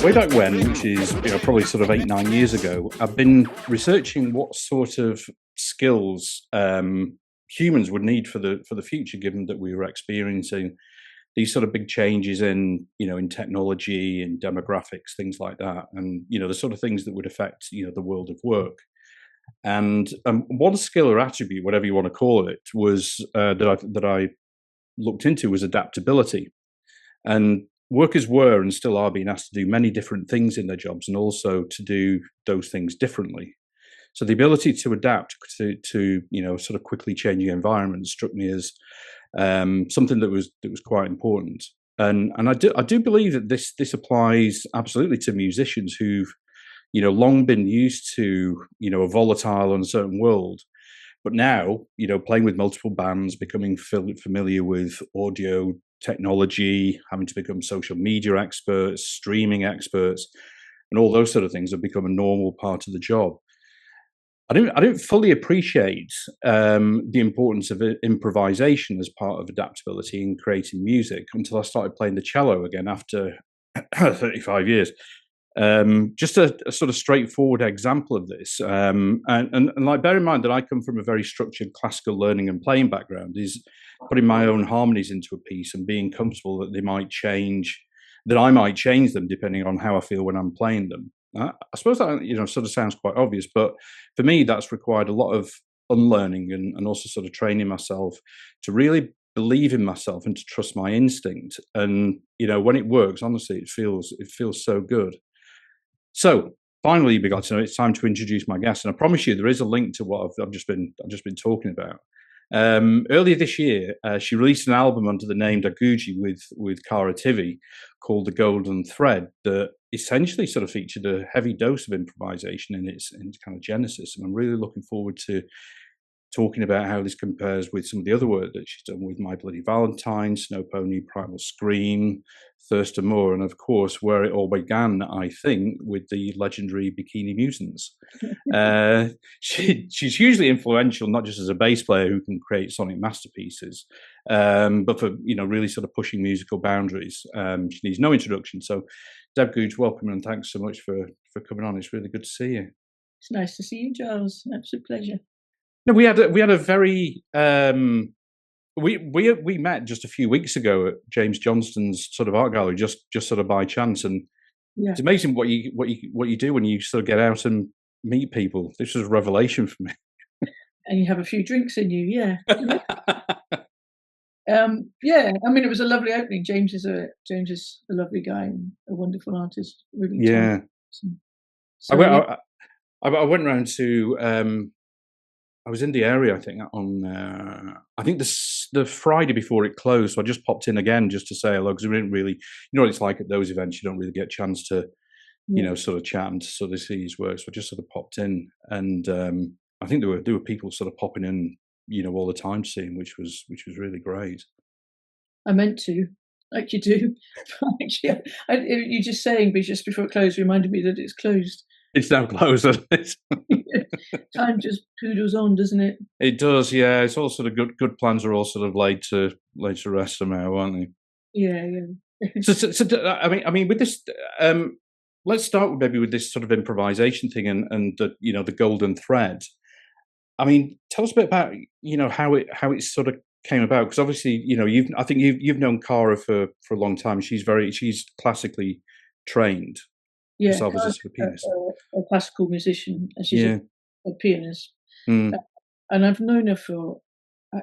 Way back when, which is probably sort of 8, 9 years ago, I've been researching what sort of skills humans would need for the future, given that we were experiencing these sort of big changes in in technology and demographics, things like that, and the sort of things that would affect the world of work. And one skill or attribute, whatever you want to call it, was that I looked into was adaptability. And workers were and still are being asked to do many different things in their jobs, and also to do those things differently. So the ability to adapt to sort of quickly changing environments struck me as something that was quite important. And I do believe that this applies absolutely to musicians who've long been used to a volatile, uncertain world, but now playing with multiple bands, becoming familiar with audio technology, having to become social media experts, streaming experts, and all those sort of things have become a normal part of the job. I don't fully appreciate the importance of improvisation as part of adaptability in creating music until I started playing the cello again after 35 years. Just a sort of straightforward example of this, and like bear in mind that I come from a very structured classical learning and playing background, is putting my own harmonies into a piece and being comfortable that I might change them depending on how I feel when I'm playing them. I suppose that sort of sounds quite obvious, but for me that's required a lot of unlearning and also sort of training myself to really believe in myself and to trust my instinct. And when it works, honestly, it feels so good. So finally, we got to know it's time to introduce my guest, and I promise you there is a link to what I've just been talking about. Earlier this year, she released an album under the name Deb Googe with Cara Tivi called The Golden Thread, that essentially sort of featured a heavy dose of improvisation in its kind of genesis. And I'm really looking forward to talking about how this compares with some of the other work that she's done with My Bloody Valentine, Snow Pony, Primal Scream, Thirst and More, and of course where it all began, I think, with the legendary Bikini Mutants. She's hugely influential, not just as a bass player who can create sonic masterpieces, but for really sort of pushing musical boundaries. She needs no introduction. So, Deb Googe, welcome and thanks so much for coming on. It's really good to see you. It's nice to see you, Giles. Absolute pleasure. No, we had a very we met just a few weeks ago at James Johnston's sort of art gallery, just sort of by chance, and it's amazing what you do when you sort of get out and meet people. This was a revelation for me. And you have a few drinks in you, yeah. Yeah. I mean, it was a lovely opening. James is a lovely guy and a wonderful artist. Really, yeah. So, I went around to. I was in the area, I think, on the Friday before it closed. So I just popped in again just to say hello, because we didn't really, what it's like at those events. You don't really get a chance to, sort of chat and to sort of see his work. So I just sort of popped in, and I think there were people sort of popping in, all the time to see him, which was really great. I meant to, like you do. Actually, you just saying, but just before it closed, reminded me that it's closed. It's now closed, isn't it? Time just poodles on, doesn't it? It does, yeah. It's all sort of good plans are all sort of laid to rest somehow, aren't they? Yeah. So I mean, with this, let's start maybe with this sort of improvisation thing and the the golden thread. I mean, tell us a bit about how it sort of came about, because obviously you've known Cara for a long time. She's classically trained. Yeah, Herself as a pianist. A classical musician, and she's a pianist. And I've known her for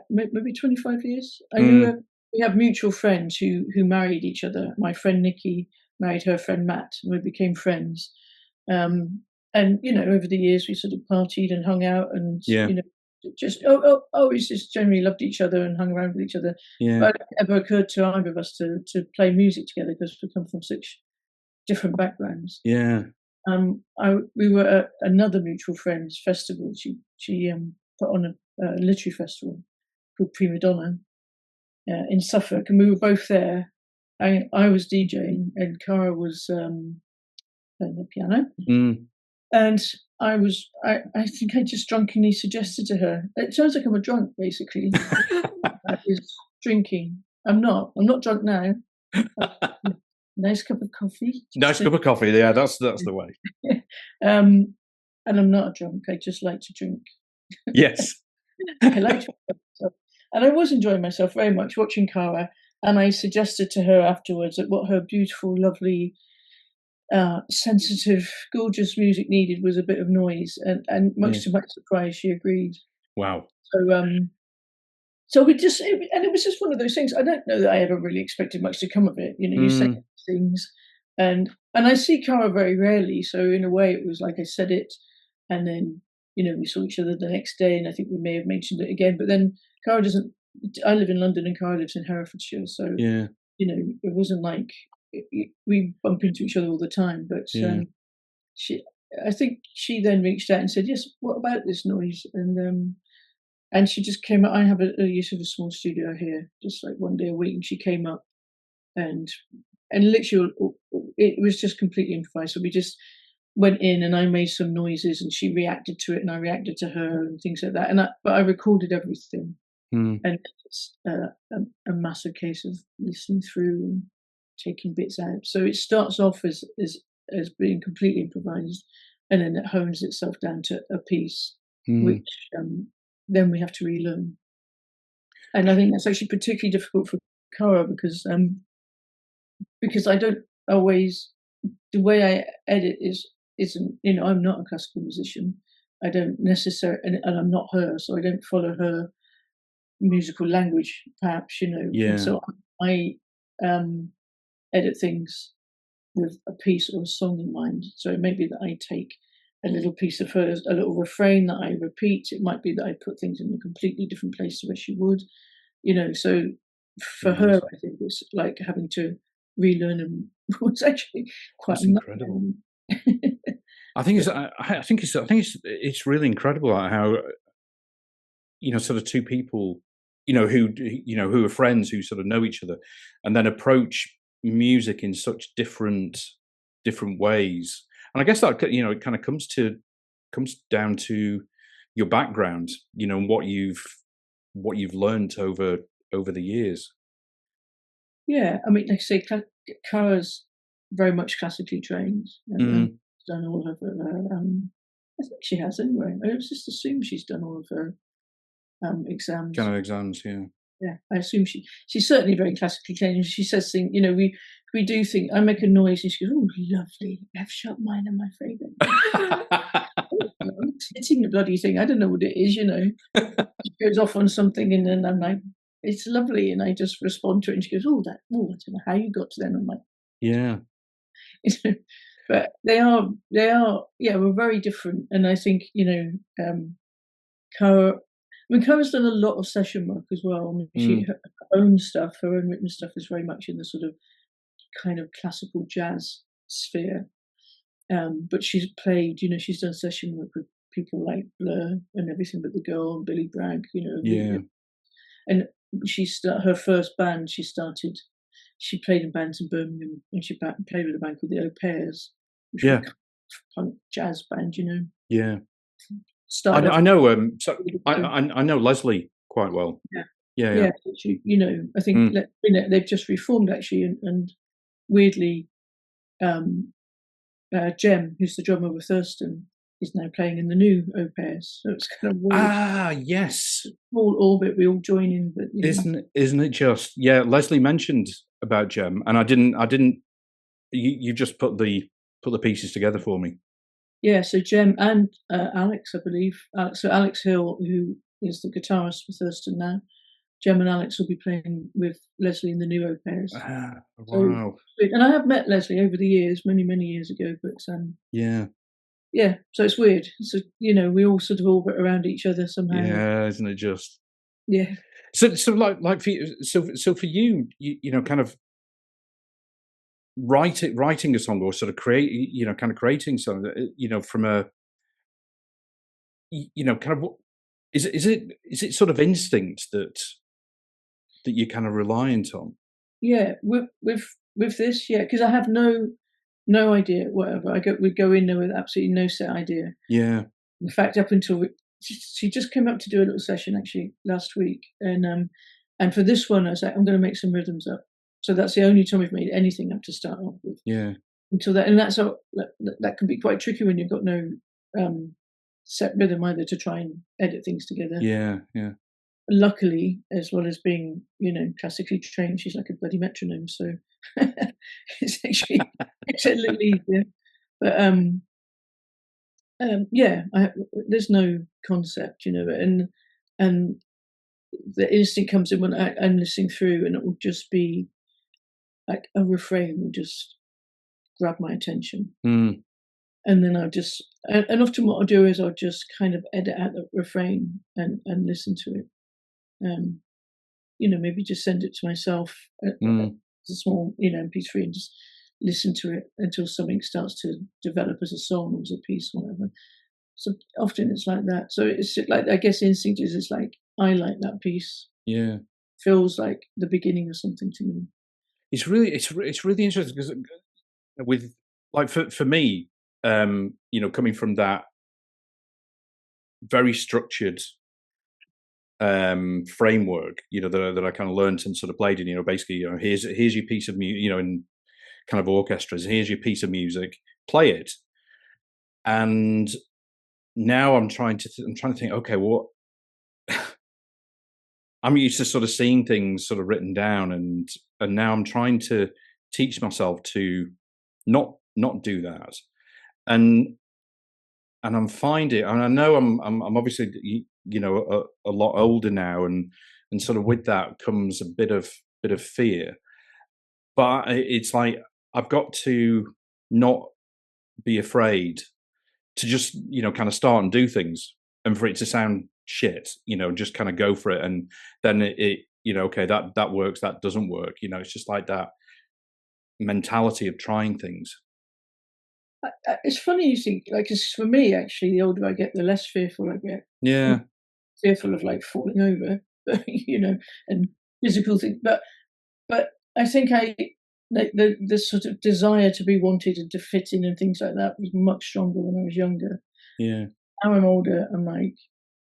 maybe 25 years. I knew her. We have mutual friends who married each other. My friend Nikki married her friend Matt, and we became friends. And over the years we sort of partied and hung out, and just always just generally loved each other and hung around with each other. Yeah. But it never occurred to either of us to play music together, because we come from such different backgrounds. Yeah. We were at another mutual friend's festival. She put on a literary festival called Prima Donna in Suffolk, and we were both there. I was DJing and Cara was playing the piano. And I think I just drunkenly suggested to her. It sounds like I'm a drunk, basically. That is drinking. I'm not drunk now. nice cup of coffee. Nice cup of coffee. Yeah, that's the way. And I'm not a drunk. I just like to drink. Yes. I like to enjoy myself. And I was enjoying myself very much watching Cara. And I suggested to her afterwards that what her beautiful, lovely, sensitive, gorgeous music needed was a bit of noise. And much Yeah. to my surprise, she agreed. Wow. So we just, and it was just one of those things. I don't know that I ever really expected much to come of it. You know, you say things, and I see Cara very rarely. So in a way, it was like I said it, and then we saw each other the next day, and I think we may have mentioned it again. But then Cara doesn't. I live in London, and Cara lives in Herefordshire, so Yeah. it wasn't like we bump into each other all the time. But I think she then reached out and said, "Yes, what about this noise?" And she just came up. I have a use of a small studio here, just like one day a week. And she came up, and literally, it was just completely improvised. So we just went in, and I made some noises, and she reacted to it, and I reacted to her, and things like that. But I recorded everything, and it's a massive case of listening through and taking bits out. So it starts off as being completely improvised, and then it hones itself down to a piece, which then we have to relearn. And I think that's actually particularly difficult for Cara because I don't always, the way I edit isn't, I'm not a classical musician. I don't necessarily, and I'm not her, so I don't follow her musical language, perhaps, Yeah. And so I edit things with a piece or a song in mind. So it may be that I take a little piece of hers, a little refrain that I repeat. It might be that I put things in a completely different place to where she would, So for her, I think it's like having to relearn them was actually quite incredible. I think it's really incredible how sort of two people who are friends who sort of know each other and then approach music in such different ways. And I guess that it kind of comes down to your background, and what you've learned over the years. Yeah, I mean, like I say, Cara's very much classically trained. And done all of her. I think she has anyway. I just assume she's done all of her exams. Kind of exams, yeah. Yeah, I assume she's certainly very classically trained. She says things, we do think, I make a noise and she goes, "Oh, lovely, F sharp minor, my favourite." I'm hitting the bloody thing. I don't know what it is, She goes off on something and then I'm like, "It's lovely," and I just respond to it and she goes, "Oh, I don't know how you got to them." I'm like, yeah. But they are, we're very different. And I think, Cara, Cara's done a lot of session work as well. I mean, her own stuff, her own written stuff is very much in the sort of kind of classical jazz sphere. But she's played, she's done session work with people like Blur and Everything But the Girl and Billy Bragg, Yeah. And her first band she played in bands in Birmingham, and she played with a band called the Au Pairs, which was a punk jazz band, Yeah. Started I know. So I know Leslie quite well. Yeah. She, I think they've just reformed actually, and weirdly, Jem, who's the drummer with Thurston, is now playing in the new Au Pairs. So it's kind of weird. Yes. Small orbit, we all join in, but isn't it just? Yeah, Leslie mentioned about Jem, and I didn't. You just put the pieces together for me. Yeah, so Jem and Alex, I believe. So Alex Hill, who is the guitarist for Thurston now, Jem and Alex will be playing with Leslie in the new Au Pairs. Wow. And I have met Leslie over the years, many, many years ago, but yeah, so it's weird. So, we all sort of orbit around each other somehow. Yeah, isn't it just? Yeah. So like for you, so for you, kind of writing a song or sort of creating something, from a, kind of, is it sort of instinct that you're kind of reliant on? Yeah, with this, yeah, because I have no idea whatever. We go in there with absolutely no set idea. Yeah. In fact, up until she just came up to do a little session actually last week, and for this one, I was like, I'm going to make some rhythms up, So that's the only time I've made anything up to start off with. Yeah. Until that, and that's how that can be quite tricky when you've got no set rhythm either to try and edit things together. Yeah. Yeah. Luckily, as well as being, classically trained, she's like a bloody metronome, so it's actually it's a little easier. But yeah, there's no concept, and the instinct comes in when I'm listening through, and it will just be like a refrain will just grab my attention. Mm. And then I'll just, and often what I'll do is I'll just kind of edit out the refrain and listen to it. Maybe just send it to myself as a small, MP3 and just listen to it until something starts to develop as a song or as a piece or whatever. So often it's like that. So it's like, I guess instinct is it's like, I like that piece. Yeah. Feels like the beginning of something to me. It's really interesting because with like for me, coming from that very structured framework, that I kind of learned and sort of played in, basically, here's your piece of music, in kind of orchestras, here's your piece of music, play it. And now I'm trying to think, okay, what I'm used to sort of seeing things sort of written down, and now I'm trying to teach myself to not do that. And I'm finding, and I know I'm obviously, a lot older now, and sort of with that comes a bit of fear. But it's like I've got to not be afraid to just, kind of start and do things, and for it to sound shit, just kind of go for it, and then it okay, that works, that doesn't work, it's just like that mentality of trying things. It's funny you think, like, 'cause for me, actually, the older I get, the less fearful I get. Yeah. I'm fearful of like falling over, and physical things. But I think the sort of desire to be wanted and to fit in and things like that was much stronger when I was younger. Yeah. Now I'm older, I'm like,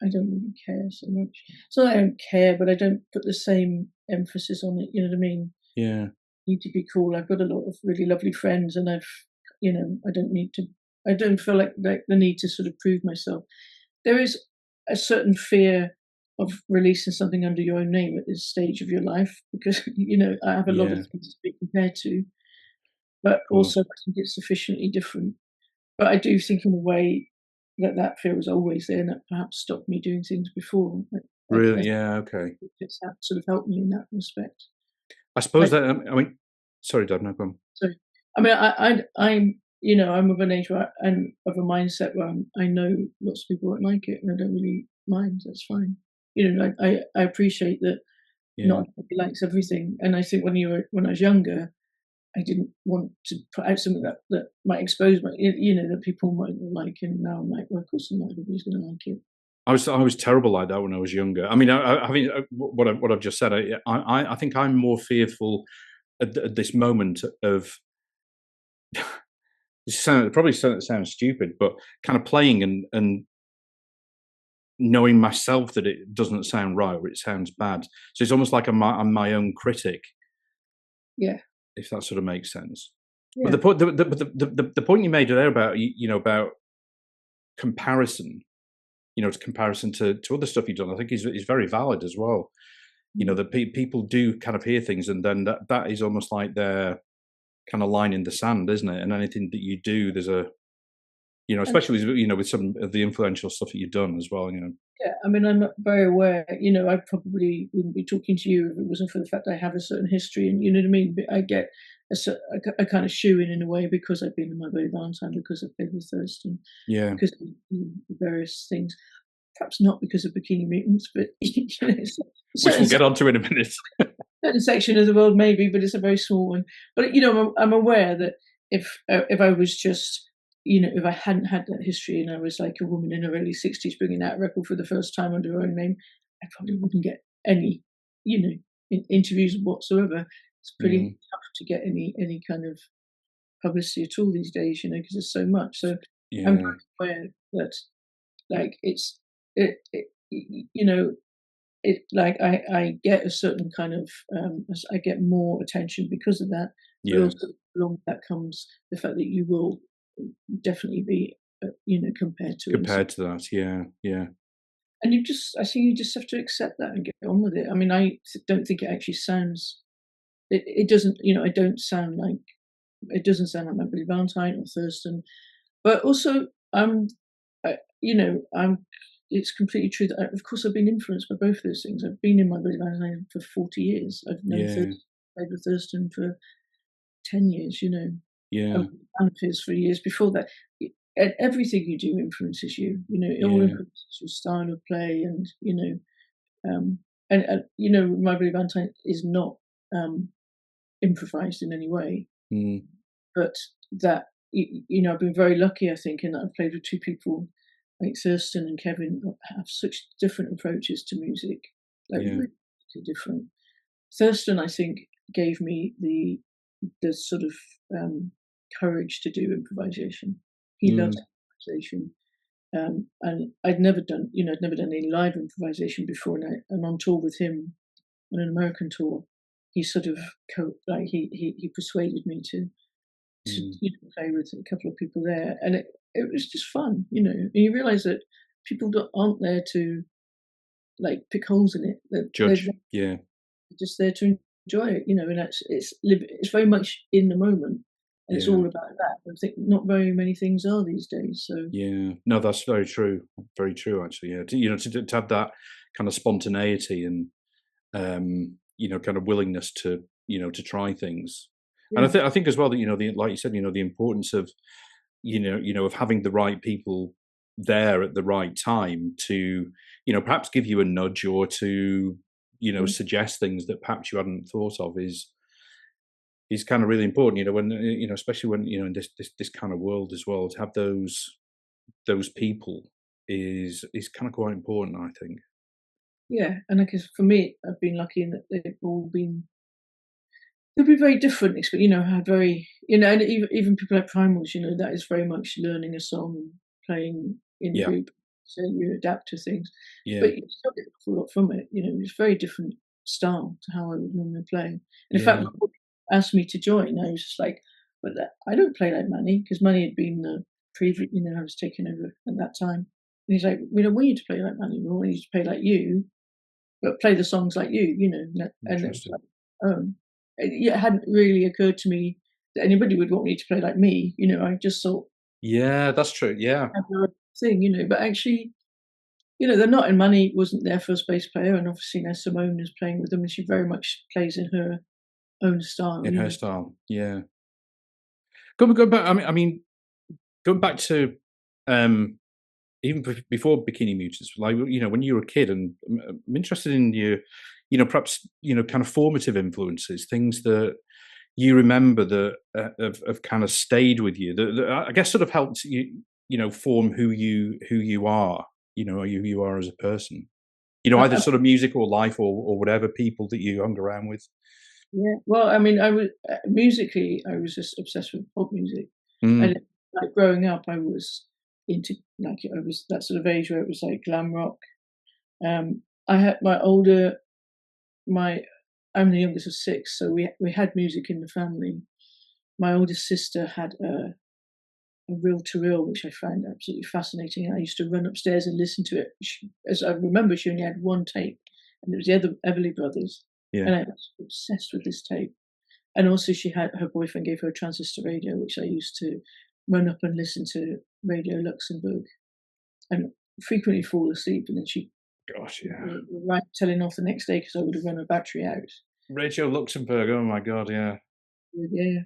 I don't really care so much. So I don't care, but I don't put the same emphasis on it. You know what I mean? Yeah. Need to be cool. I've got a lot of really lovely friends, and I don't need to. I don't feel like the need to sort of prove myself. There is a certain fear of releasing something under your own name at this stage of your life because I have a lot of Yeah. things to be compared to, but Of also course. I think it's sufficiently different. But I do think in a way that fear was always there, and that perhaps stopped me doing things before. I Really? Yeah. Okay. think it's sort of helped me in that respect. I suppose Like, that, I mean, sorry, Dad, no, go on. so, I mean, I'm of an age where I'm of a mindset where I know lots of people won't like it, and I don't really mind. That's fine. I appreciate that Yeah. not everybody likes everything, and I think when I was younger, I didn't want to put out something that might expose my, that people might not like, and now I'm like, well, of course not everybody's going to like it. I was terrible like that when I was younger. I mean, I mean, what I've just said, I think I'm more fearful at this moment of probably sounds stupid, but kind of playing and knowing myself that it doesn't sound right or it sounds bad. So it's almost like I'm my own critic, Yeah, if that sort of makes sense. But yeah, the point you made there about about comparison, to comparison to other stuff you've done, I think is very valid as well. That people do kind of hear things, and then that is almost like their kind of line in the sand, isn't it? And anything that you do, there's a and especially with some of the influential stuff that you've done as well. yeah. I mean, I'm very aware. I probably wouldn't be talking to you if it wasn't for the fact I have a certain history, and you know what I mean. But I get a kind of shoe in a way because I've been in my very Valentine, because I've played with Thurston, Yeah, because of various things. Perhaps not because of Bikini Mutants, but which certain we'll get onto in a minute. certain section of the world maybe, but it's a very small one. But I'm aware that if I was just if I hadn't had that history and I was like a woman in her early 60s bringing out a record for the first time under her own name, I probably wouldn't get any interviews whatsoever. It's pretty Mm, tough to get any kind of publicity at all these days, because there's so much. So I'm yeah, very aware that like it, you know it like I get a certain kind of I get more attention because of that, but Yeah. also along with that comes the fact that you will definitely be compared to and so, Compared to that, yeah, yeah, and I think you just have to accept that and get on with it. I mean, don't think it actually sounds it doesn't, I don't sound like it doesn't sound like my Billy Valentine or Thurston, but also I'm it's completely true that of course I've been influenced by both those things. I've been in my Billy Valentine for 40 years. I've known yeah, Thurston, played with Thurston for 10 years, I yeah, was a fan of his for years before that. And everything you do influences you. It all yeah, influences your style of play, and my Billy Valentine is not um, improvised in any way, mm, but that I've been very lucky, I think, in that I've played with two people like Thurston and Kevin who have such different approaches to music, like yeah, really different. Thurston, I think, gave me the sort of courage to do improvisation. He loves mm, improvisation, and I'd never done any live improvisation before, and on tour with him on an American tour, he sort of he persuaded me to mm, play with a couple of people there, and it was just fun. And you realise that people aren't there to like pick holes in it. They're judge, yeah, just there to enjoy it, and it's very much in the moment, and it's yeah, all about that. I think not very many things are these days. So yeah. No, that's very true, actually, yeah. To have that kind of spontaneity and, kind of willingness to, to try things. And yeah, I think as well that, like you said, the importance of, of having the right people there at the right time to, perhaps give you a nudge or to, yeah, suggest things that perhaps you hadn't thought of is kind of really important. When especially when in this kind of world as well, to have those people is kind of quite important, I think. yeah. And I guess for me, I've been lucky in that they've been very different. Had very and even people like Primals, that is very much learning a song and playing in Yeah, group, so you adapt to things, yeah, but you still get an awful lot from it. It's very different style to how I would normally play. And in fact, yeah, my book asked me to join. I was just like, but I don't play like Manny because Manny had been the previous. I was taking over at that time. And he's like, we don't want you to play like Manny. We want you to play like you, but play the songs like you. And it was interesting. like, oh, it hadn't really occurred to me that anybody would want me to play like me. I just thought Yeah, that's true. Yeah, have their own thing. But actually, they're not. And Manny wasn't their first bass player, and obviously now Simone is playing with them, and she very much plays in her own style. in her style. Yeah, go back. I mean, going back to um, even before Bikini Mutants, like when you were a kid, and I'm interested in your, perhaps kind of formative influences, things that you remember that have kind of stayed with you, that I guess sort of helped you, form who you are, who you are as a person. Either I sort of music or life or whatever people that you hung around with. Yeah. Well, I mean, I was musically, I was just obsessed with pop music, and Mm, like growing up, I was into I was that sort of age where it was like glam rock. I had my I'm the youngest of six, so we had music in the family. My oldest sister had a reel to reel, which I found absolutely fascinating. I used to run upstairs and listen to it. As I remember, she only had one tape, and it was the other Everly Brothers, yeah. and I was obsessed with this tape. And also, she had her boyfriend gave her a transistor radio, which I used to run up and listen to Radio Luxembourg, and frequently fall asleep. And then she Gosh, yeah. right telling off the next day because I would have run her battery out. Rachel Luxembourg. Oh my God, yeah. Yeah,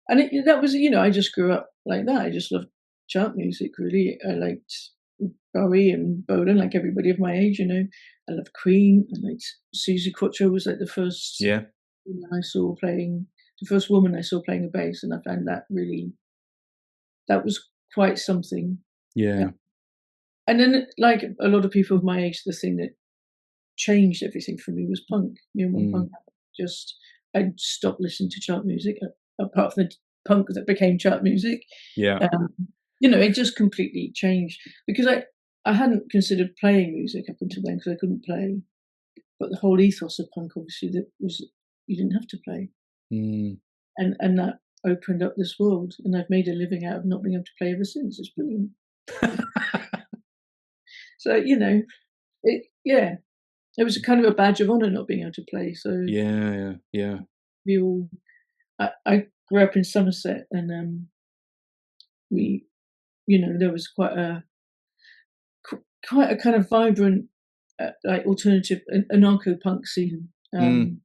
and that was I just grew up like that. I just loved chart music. Really, I liked Bowie and Bolan, like everybody of my age. I loved Queen. I liked Susie Quatro was like the first Yeah, woman I saw playing, the first woman I saw playing a bass, and I found that was quite something. Uh, yeah. and then, like a lot of people of my age, the thing that changed everything for me was punk. When Mm, punk happened, I stopped listening to chart music, apart from the punk that became chart music. yeah. Um, it just completely changed because I hadn't considered playing music up until then because I couldn't play. but the whole ethos of punk, obviously, that was you didn't have to play, and that opened up this world, and I've made a living out of not being able to play ever since. It's brilliant. So it was a kind of a badge of honor not being able to play. So yeah. we all. I grew up in Somerset, and we, there was quite a kind of vibrant, like alternative anarcho punk scene, and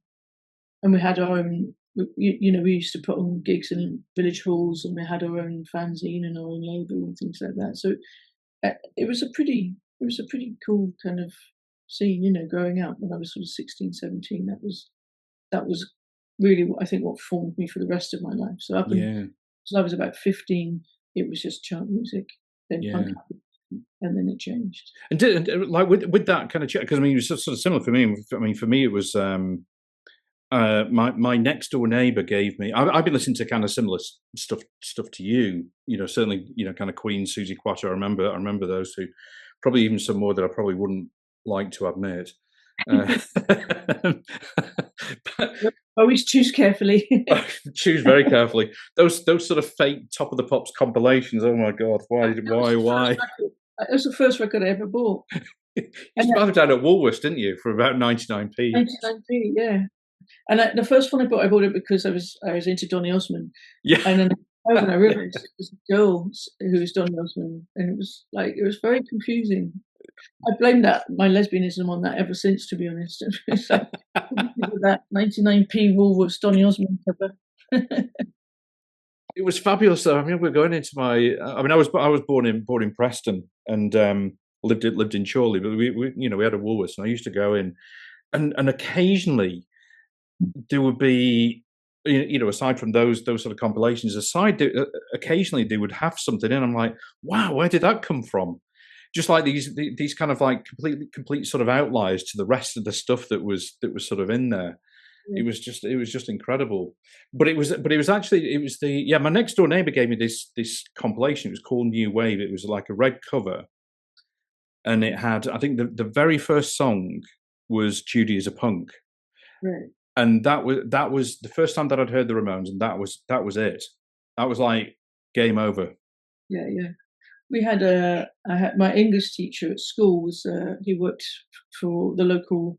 we had our own. We used to put on gigs in village halls, and we had our own fanzine and our own label and things like that. So it was a pretty cool kind of scene, growing up when I was sort of 16, 17. That was really I think what formed me for the rest of my life. So I was about 15, it was just chant music, then punk happened, and then it changed. And like with that kind of because I mean, it was sort of similar for me. I mean, for me, it was my next door neighbor gave me. I've been listening to kind of similar stuff to you. Certainly, kind of Queen, Susie Quattro. I remember those two. Probably even some more that I probably wouldn't like to admit. Always choose carefully. Choose very carefully. Those sort of fake Top of the Pops compilations. Oh my God! Why? That was the first record I ever bought. You started down at Woolworths, didn't you, for about 99p? 99p, yeah. And the first one I bought it because I was into Donny Osmond. Yeah. And then when I realised it was a girl who was Donny Osmond, and it was very confusing. I blame my lesbianism on that ever since, to be honest. So, that 99p Woolworths Donny Osmond cover. It was fabulous, though. I mean, we're going into my. I mean, I was born in Preston and lived in Chorley, but we had a Woolworths, and I used to go in, and occasionally there would be, aside from those sort of compilations, occasionally they would have something in. I'm like, wow, where did that come from? Just like these kind of like complete sort of outliers to the rest of the stuff that was sort of in there. It was just incredible. But it was my next door neighbor gave me this compilation. It was called New Wave. It was like a red cover, and it had, I think the very first song was Judy is a Punk. Right. And that was the first time that I'd heard the Ramones, and that was it. That was like game over. Yeah. We had I had my English teacher at school he worked for the local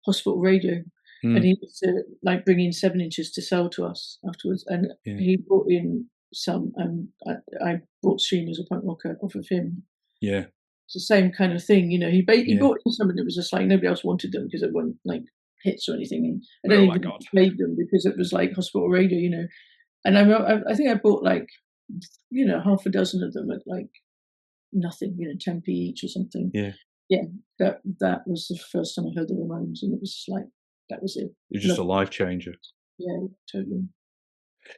hospital radio, and he used to like bring in 7 inches to sell to us afterwards. And he brought in some, and I bought Sheen as a punk rocker off of him. Yeah, it's the same kind of thing, he bought in something that was just like nobody else wanted them because it weren't like hits or anything. And I don't even played them because it was like hospital radio, And I think I bought like half a dozen of them at like nothing, 10p each or something. That was the first time I heard the Ramones, and it was just like that was it. It was just a life changer. Yeah, totally.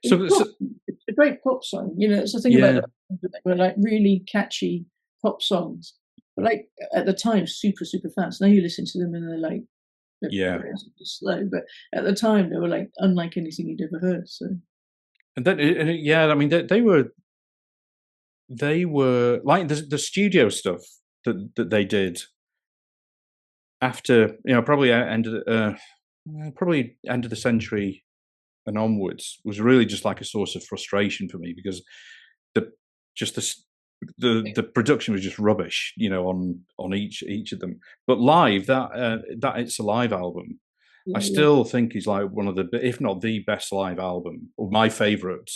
So it's a great pop song, it's the thing about them. They were like really catchy pop songs, but like at the time super super fast. Now you listen to them and they're like slow, but at the time they were like unlike anything you'd ever heard. So and then I mean they were like the studio stuff that they did after, probably end of the century and onwards was really just like a source of frustration for me, because the production was just rubbish, on each of them. But live, that It's Alive album, I still think is like one of the, if not the best live album, or my favourite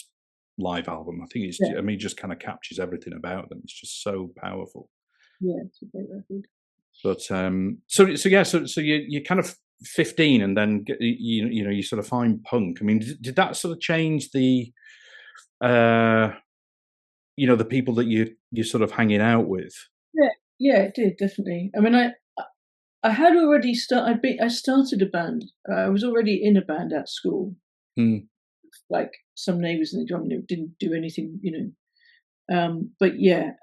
live album. I think it's, I mean, it just kind of captures everything about them. It's just so powerful. Yeah, it's a great record. But so you're kind of 15, and then you sort of find punk. I mean, did that sort of change the the people that you're sort of hanging out with? Yeah, it did, definitely. I mean, I had already I started a band. I was already in a band at school. Like some neighbours in the drum, didn't do anything, but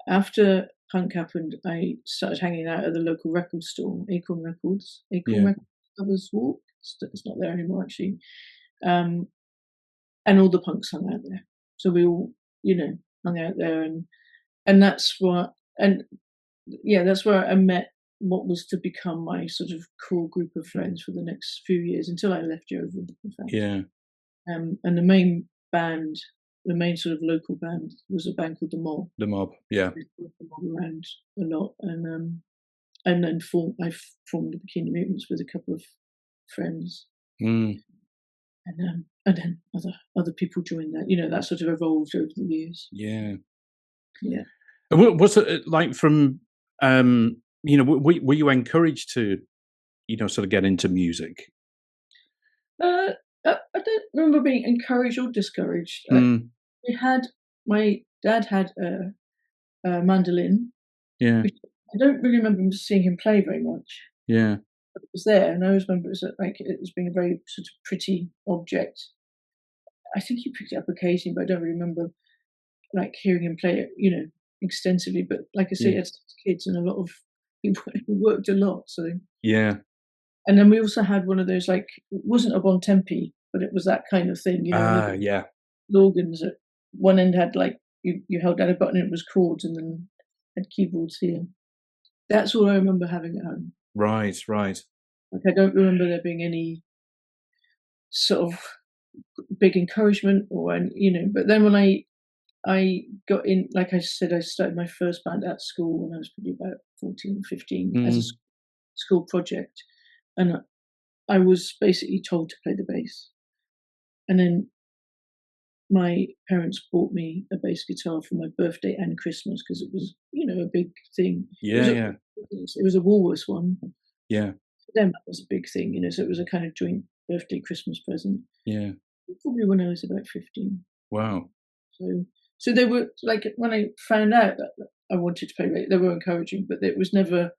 after punk happened, I started hanging out at the local record store, Acorn Records. Lovers Walk. It's not there anymore, actually. And all the punks hung out there. So we all, hung out there, and that's what, that's where I met what was to become my sort of core group of friends for the next few years until I left Yeovil, in fact. Yeah. And the main band, the main sort of local band, was a band called the Mob. The Mob. Yeah. We brought the Mob around a lot, and then I formed the Bikini Mutants with a couple of friends, Mm. and then other people joined that. That sort of evolved over the years. Yeah. Yeah. And was it like from, were you encouraged to, sort of get into music? I don't remember being encouraged or discouraged. Mm. My dad had a mandolin, Yeah. which I don't really remember seeing him play very much. Yeah. But it was there, and I always remember it was being a very sort of pretty object. I think he picked it up occasionally, but I don't really remember hearing him play it, extensively. But like I say, he Yeah. had 6 kids, and he worked a lot. So, Yeah. and then we also had one of those, it wasn't a bon tempi, but it was that kind of thing, Ah, yeah. organs at one end had you held down a button and it was chords, and then had keyboards here. That's all I remember having at home. Right. Right. I don't remember there being any sort of big encouragement but then when I got in, like I said, I started my first band at school when I was probably about 14 or 15 as a Mm. school project, and I was basically told to play the bass. And then my parents bought me a bass guitar for my birthday and Christmas because it was, a big thing. Yeah. Yeah. It was a Woolworths one. Yeah. For them, that was a big thing, so it was a kind of joint birthday Christmas present. Yeah. Probably when I was about 15. Wow. So they were when I found out that I wanted to play, they were encouraging, but it was never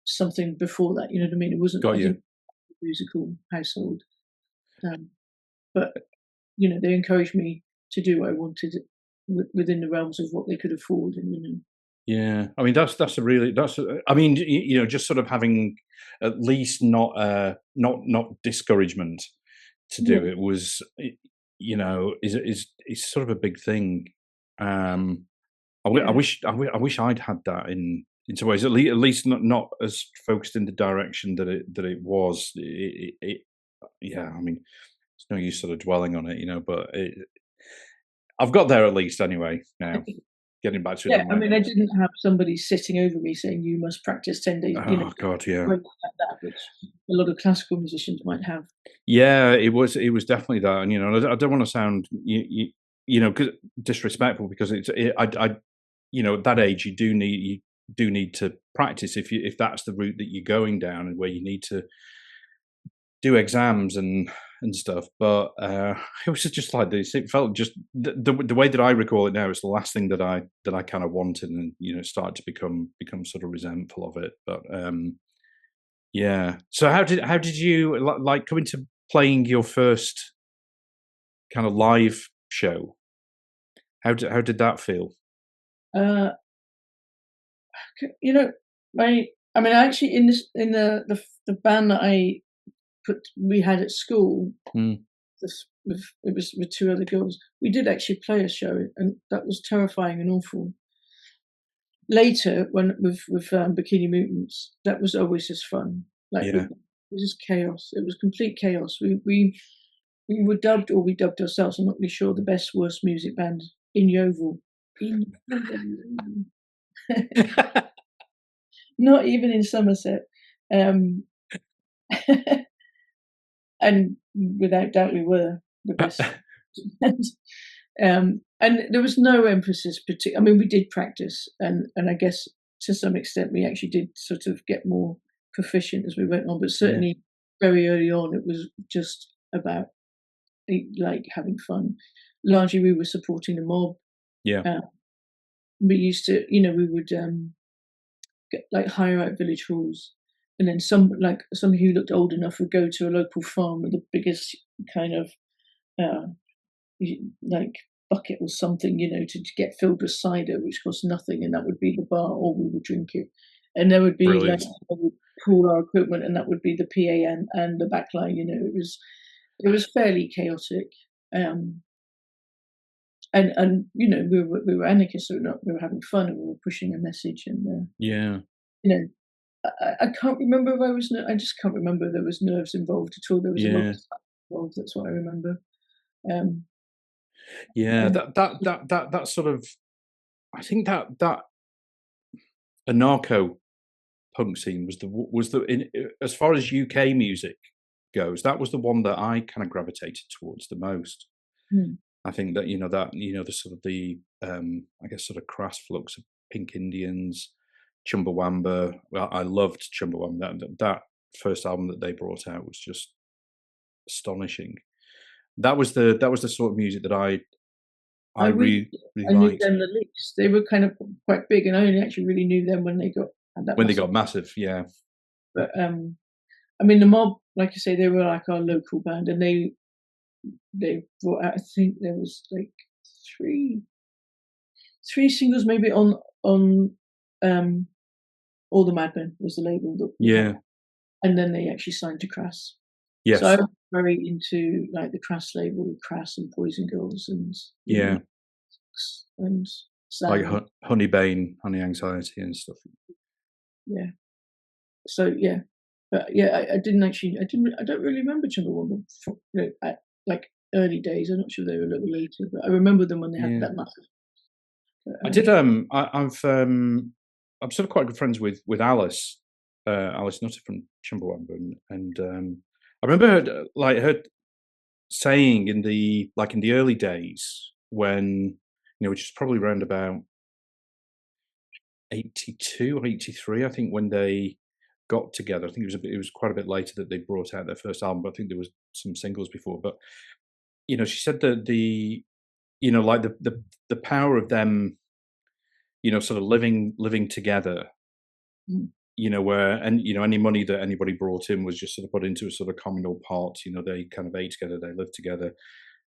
something before that. You know what I mean? It wasn't. Got I you. didn't have a musical household, but they encouraged me to do what I wanted within the realms of what they could afford, and Yeah, I mean I mean, just sort of having at least not discouragement to yeah, do it was, is sort of a big thing. I yeah, wish I'd had that in some ways, at least not as focused in the direction that it was. Yeah, I mean, it's no use sort of dwelling on it, but I've got there at least anyway now. Getting back to it yeah. in I my mean, I didn't have somebody sitting over me saying you must practice 10 days. Oh god, yeah. Like that, which a lot of classical musicians might have. Yeah, it was definitely that, and I don't want to sound cause disrespectful because at that age you do need to practice if that's the route that you're going down and where you need to do exams and stuff. But it was just like this. It felt just the way that I recall it now is the last thing that I kind of wanted, and started to become sort of resentful of it. But yeah. So how did you like come into playing your first kind of live show? How did that feel? Uh, you know, I mean, actually, in the band that we had at school, Mm. it was with 2 other girls. We did actually play a show, and that was terrifying and awful. Later, when with Bikini Mutants, that was always just fun. Yeah. It was just chaos. It was complete chaos. We were dubbed, or we dubbed ourselves. I'm not really sure, the best worst music band in Yeovil. In Yeovil. Not even in Somerset. Um, and without doubt, we were the best. And there was no emphasis. I mean, we did practice, and I guess to some extent we actually did sort of get more proficient as we went on. But Yeah. certainly, very early on, it was just about having fun. Largely, we were supporting the Mob. Yeah. We used to, we would hire out village halls, and then somebody who looked old enough would go to a local farm with the biggest kind of bucket or something, to get filled with cider, which cost nothing, and that would be the bar, or we would drink it. And there would be Brilliant. we would pool our equipment, and that would be the PA and the backline. It was fairly chaotic. And we were anarchists, so we were having fun, and we were pushing a message, and Yeah. you know I can't remember if I was. I just can't remember there was nerves involved at all. There was a lot Yeah. of stuff involved. That's what I remember. Um, Yeah, and that sort of, I think that anarcho punk scene was the in, as far as UK music goes, that was the one that I kind of gravitated towards the most. mm, I think that the sort of the I guess sort of crass flux of Pink Indians, Chumbawamba. Well, I loved Chumbawamba. That first album that they brought out was just astonishing. That was the sort of music that I I really, really I knew liked them the least. They were kind of quite big, and I only actually really knew them when they had that when they massive. got massive. Yeah, But I mean, the Mob, like you say, they were like our local band, and they brought out. I think there was like three three singles maybe on um All the Madmen was the label that we had, yeah, and then they actually signed to Crass. So I yes, was very into like the Crass label, Crass and Poison Girls, and yeah, and like Sam. Honeybane, Honey Anxiety, and stuff. Yeah. So yeah, but yeah, I didn't actually. I don't really remember Chumbawamba from, at like early days. I'm not sure they were a little later, but I remember them when they had Yeah, that massive. But, I did. I'm sort of quite good friends with Alice, Alice Nutter from Chumbawamba, and I remember her saying in the early days when which is probably around about 82 or 83, I think, when they got together. I think it was quite a bit later that they brought out their first album, but I think there was some singles before. But she said that like the power of them, sort of living together, mm, where and any money that anybody brought in was just sort of put into a sort of communal pot. They kind of ate together, they lived together,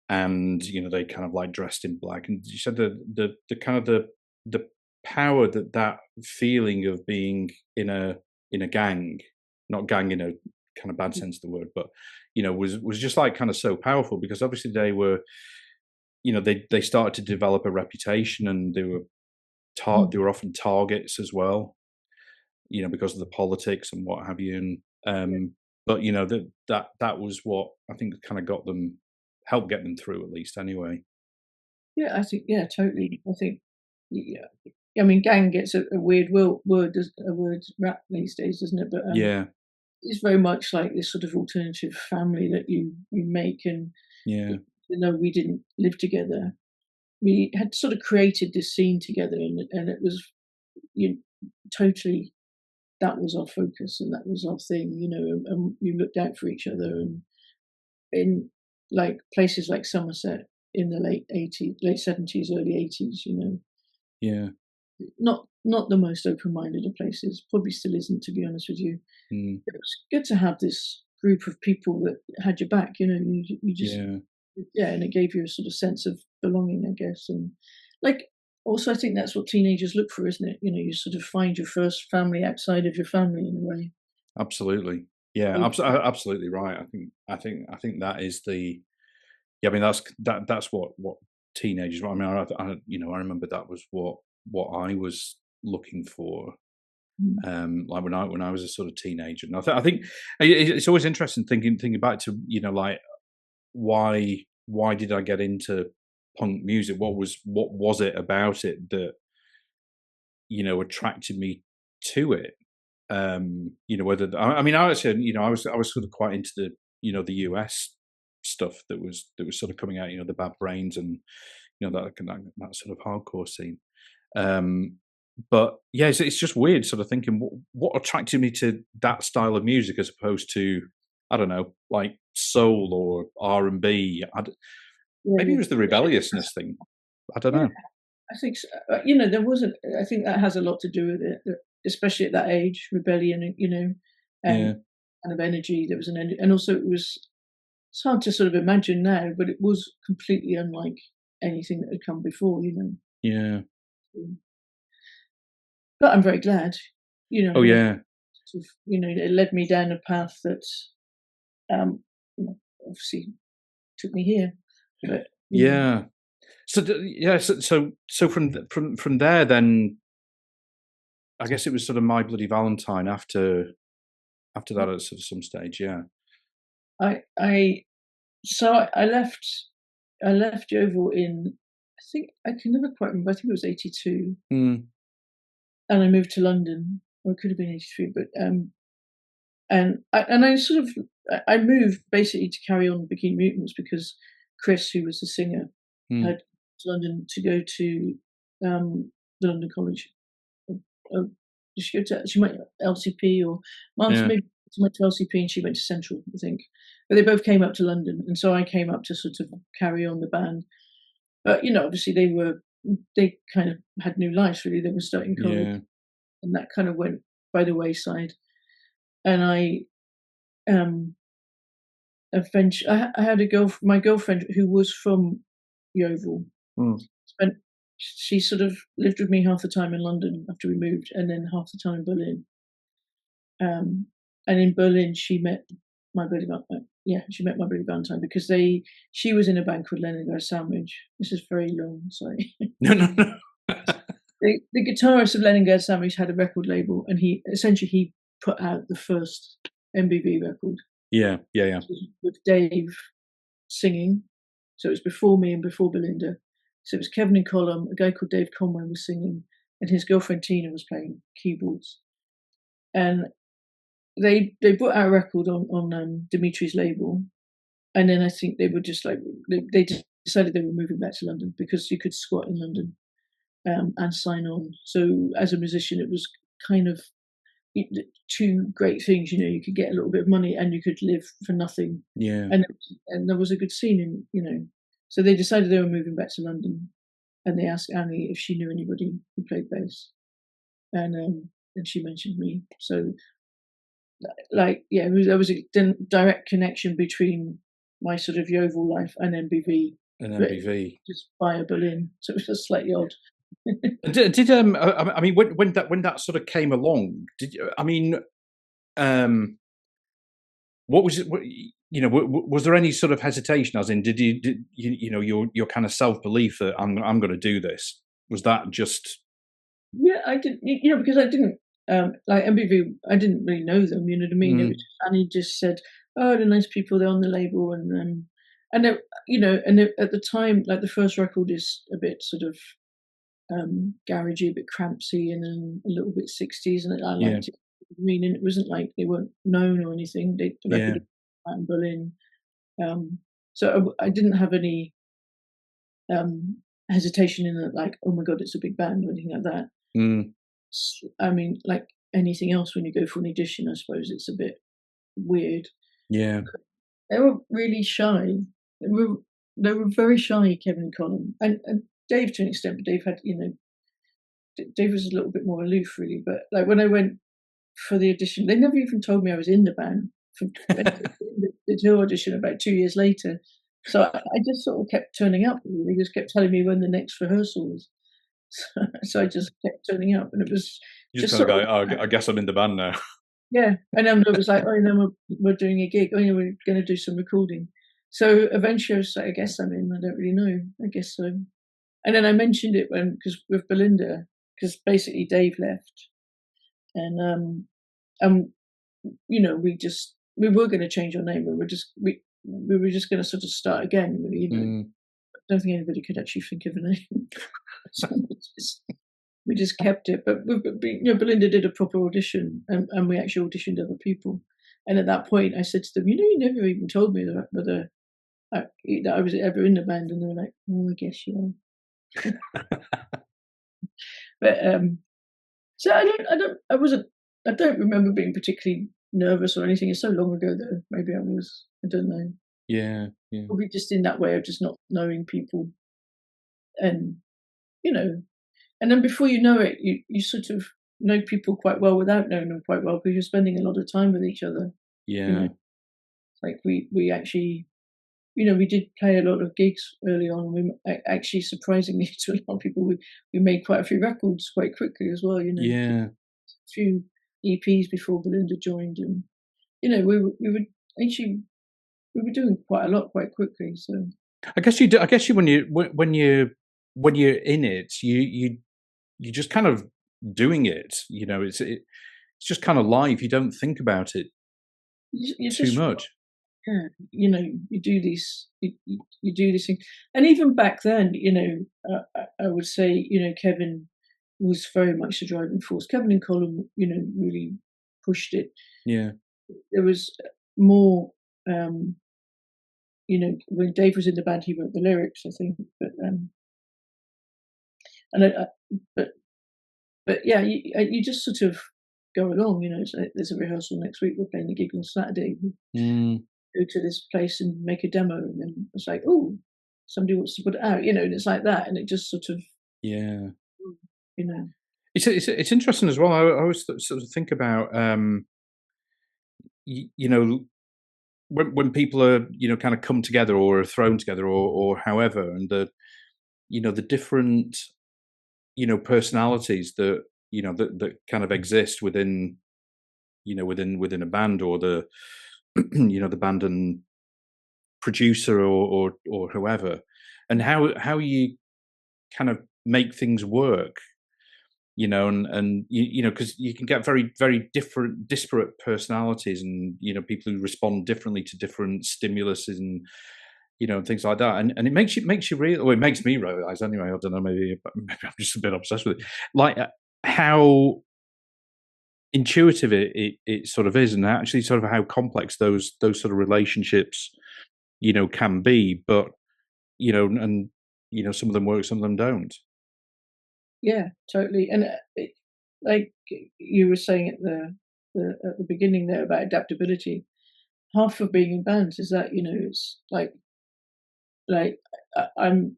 and they kind of like dressed in black. And she said the kind of the power that feeling of being in a gang, not gang in a kind of bad sense of the word, but was just like kind of so powerful, because obviously they were, they started to develop a reputation, and mm, they were often targets as well, because of the politics and what have you. And but that was what I think kind of helped get them through, at least anyway. yeah, I think yeah, totally. I think yeah. I mean, gang gets a weird word rap these days, doesn't it? But Yeah, it's very much like this sort of alternative family that you make, and yeah, even though we didn't live together, we had sort of created this scene together, and it was you totally that was our focus and that was our thing, and you looked out for each other, and in like places like Somerset in the late 70s, early 80s, yeah, not the most open-minded of places, probably still isn't, to be honest with you. mm, It was good to have this group of people that had your back, you just yeah. yeah, and it gave you a sort of sense of belonging, I guess, and like also I think that's what teenagers look for, isn't it? You sort of find your first family outside of your family in a way. Absolutely. Yeah, So, absolutely right. I think that is the yeah. I mean, that's what teenagers. I mean, I remember that was what I was looking for. mm, Like when I was a sort of teenager, and I think it's always interesting thinking back to like why did I get into punk music? What was it about it that attracted me to it? Whether I mean, I actually, I was sort of quite into the US stuff that was sort of coming out, the Bad Brains, and that sort of hardcore scene. Um, but yeah, it's just weird, sort of thinking what attracted me to that style of music as opposed to, I don't know, like soul or R&B. yeah, Maybe it yeah, was the rebelliousness thing. I don't yeah. know. I think so. There wasn't. I think that has a lot to do with it, especially at that age, rebellion. Yeah, Kind of energy. There was an energy, and also it was. It's hard to sort of imagine now, but it was completely unlike anything that had come before. yeah. Mm. But I'm very glad. Oh And yeah, it led me down a path that, obviously took me here. But yeah. So yeah, so from there, then I guess it was sort of My Bloody Valentine after that at sort of some stage, yeah. I left Yeovil in, I think, I can never quite remember, I think it was 82. Mm. And I moved to London, or it could have been 83, but I sort of I moved basically to carry on Bikini Mutants because Chris, who was the singer, had to London to go to the London College. Did she go to? She went to LCP, or maybe she went to LCP and she went to Central, I think. But they both came up to London, and so I came up to sort of carry on the band. But obviously they kind of had new lives. Really, they were starting college, and that kind of went by the wayside. And I eventually, I had my girlfriend who was from Yeovil. She sort of lived with me half the time in London after we moved, and then half the time in Berlin. And in Berlin, she met my bloody Valentine because she was in a band called Leningrad Sandwich. This is very long, sorry. No. The guitarist of Leningrad Sandwich had a record label, and he put out the first MBV record. Yeah. With Dave singing. So it was before me and before Belinda. So it was Kevin and Colum, a guy called Dave Conway was singing, and his girlfriend Tina was playing keyboards. And they put out a record on Dimitri's label, and then I think they were just like they decided they were moving back to London because you could squat in London and sign on. So as a musician, it was kind of two great things. You could get a little bit of money and you could live for nothing. Yeah. And there was a good scene in. So they decided they were moving back to London, and they asked Annie if she knew anybody who played bass, and she mentioned me. So, there was a direct connection between my sort of Yeovil life and MBV. Just via Berlin, so it was just slightly odd. Did I mean when that sort of came along? What was it? Was there any sort of hesitation? As in, did your kind of self belief that I'm going to do this? Was that just? Yeah, I did. Because I didn't like MBV. I didn't really know them. You know what I mean? It was just, Annie just said, "Oh, they're nice people. They're on the label," and at the time, like the first record is a bit sort of garagey, a bit crampsy, and then a little bit 60s, and I liked it. I mean, and it wasn't like they weren't known or anything. The record out in Berlin, so I didn't have any hesitation in it, like, oh my god, it's a big band or anything like that. I mean, like anything else, when you go for an audition, I suppose it's a bit weird. Yeah, they were really shy. They were very shy, Kevin and Colin, and Dave to an extent, but Dave had, Dave was a little bit more aloof, really. But like when I went for the audition, they never even told me I was in the band. The audition about 2 years later, so I just sort of kept turning up. They just kept telling me when the next rehearsal was, so I just kept turning up, and it was just kind of go, oh, I guess I'm in the band now. Yeah, and then it was like, oh, we're doing a gig. Oh, we're going to do some recording. So eventually, I was like, I guess I'm in. I don't really know. I guess so. And then I mentioned it because with Belinda, because basically Dave left, and we were going to change our name, but we were just going to sort of start again. Really, I don't think anybody could actually think of a name, so we just kept it. But Belinda did a proper audition, and we actually auditioned other people. And at that point, I said to them, you never even told me that I was ever in the band, and they were like, oh, I guess you are. But so I don't remember being particularly nervous or anything. It's so long ago though. Maybe I was. I don't know. Yeah. Probably just in that way of just not knowing people, and and then before you know it, you sort of know people quite well without knowing them quite well, because you're spending a lot of time with each other. Yeah. Like we actually. We did play a lot of gigs early on. We actually, surprisingly to a lot of people, we made quite a few records quite quickly as well. Yeah. A few EPs before Belinda joined, and we were doing quite a lot quite quickly. So I guess you do. I guess when you're in it, you just kind of doing it. You know, it's just kind of live. You don't think about it You too just much. yeah, you do these you do these things, and even back then, I would say, Kevin was very much the driving force. Kevin and Colin, really pushed it. Yeah, There was more, when Dave was in the band, he wrote the lyrics, I think, and but yeah, you just sort of go along. It's like, there's a rehearsal next week. We're playing a gig on Saturday. mm, Go to this place and make a demo, and then it's like, oh, somebody wants to put it out, and it's like that, and it just sort of, yeah. you know, It's interesting as well. I always sort of think about you know, when people are, kind of come together or are thrown together, or however, and the different, personalities that, that kind of exist within, within a band, or the the band and producer, or whoever, and how you kind of make things work, and because you can get very, very different, disparate personalities, and people who respond differently to different stimuluses, and and things like that, and it makes you real. Well, it makes me realize anyway. I don't know, maybe I'm just a bit obsessed with it, like how intuitive it sort of is, and actually sort of how complex those sort of relationships can be, but and some of them work, some of them don't. yeah, totally. And like you were saying at the beginning there about adaptability, half of being in bands is that, it's like I'm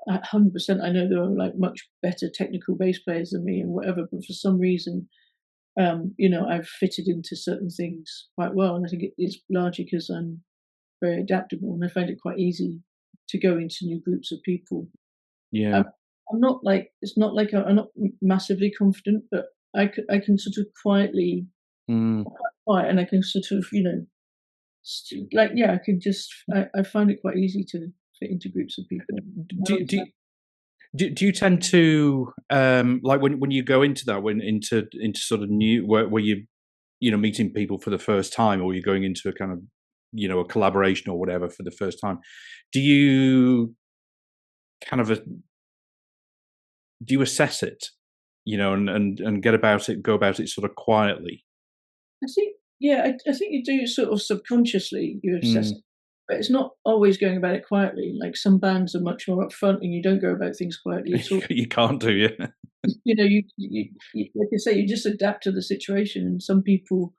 100%. I know there are like much better technical bass players than me and whatever, but for some reason, I've fitted into certain things quite well, and I think it's largely because I'm very adaptable, and I find it quite easy to go into new groups of people. Yeah. I'm, I'm not like it's not like I'm not massively confident, but I can sort of quietly Mm. quiet, and I can sort of like yeah, I can just I find it quite easy to fit into groups of people. Do, do, do you tend to like when you go into that, when into sort of new, where you meeting people for the first time, or you're going into a kind of a collaboration or whatever for the first time, do you kind of do you assess it, and go about it sort of quietly? I think yeah, I think you do sort of subconsciously you assess Mm. it, but it's not always going about it quietly. Like some bands are much more upfront, and you don't go about things quietly at all. You can't do, yeah. You like I say, you just adapt to the situation, and some people,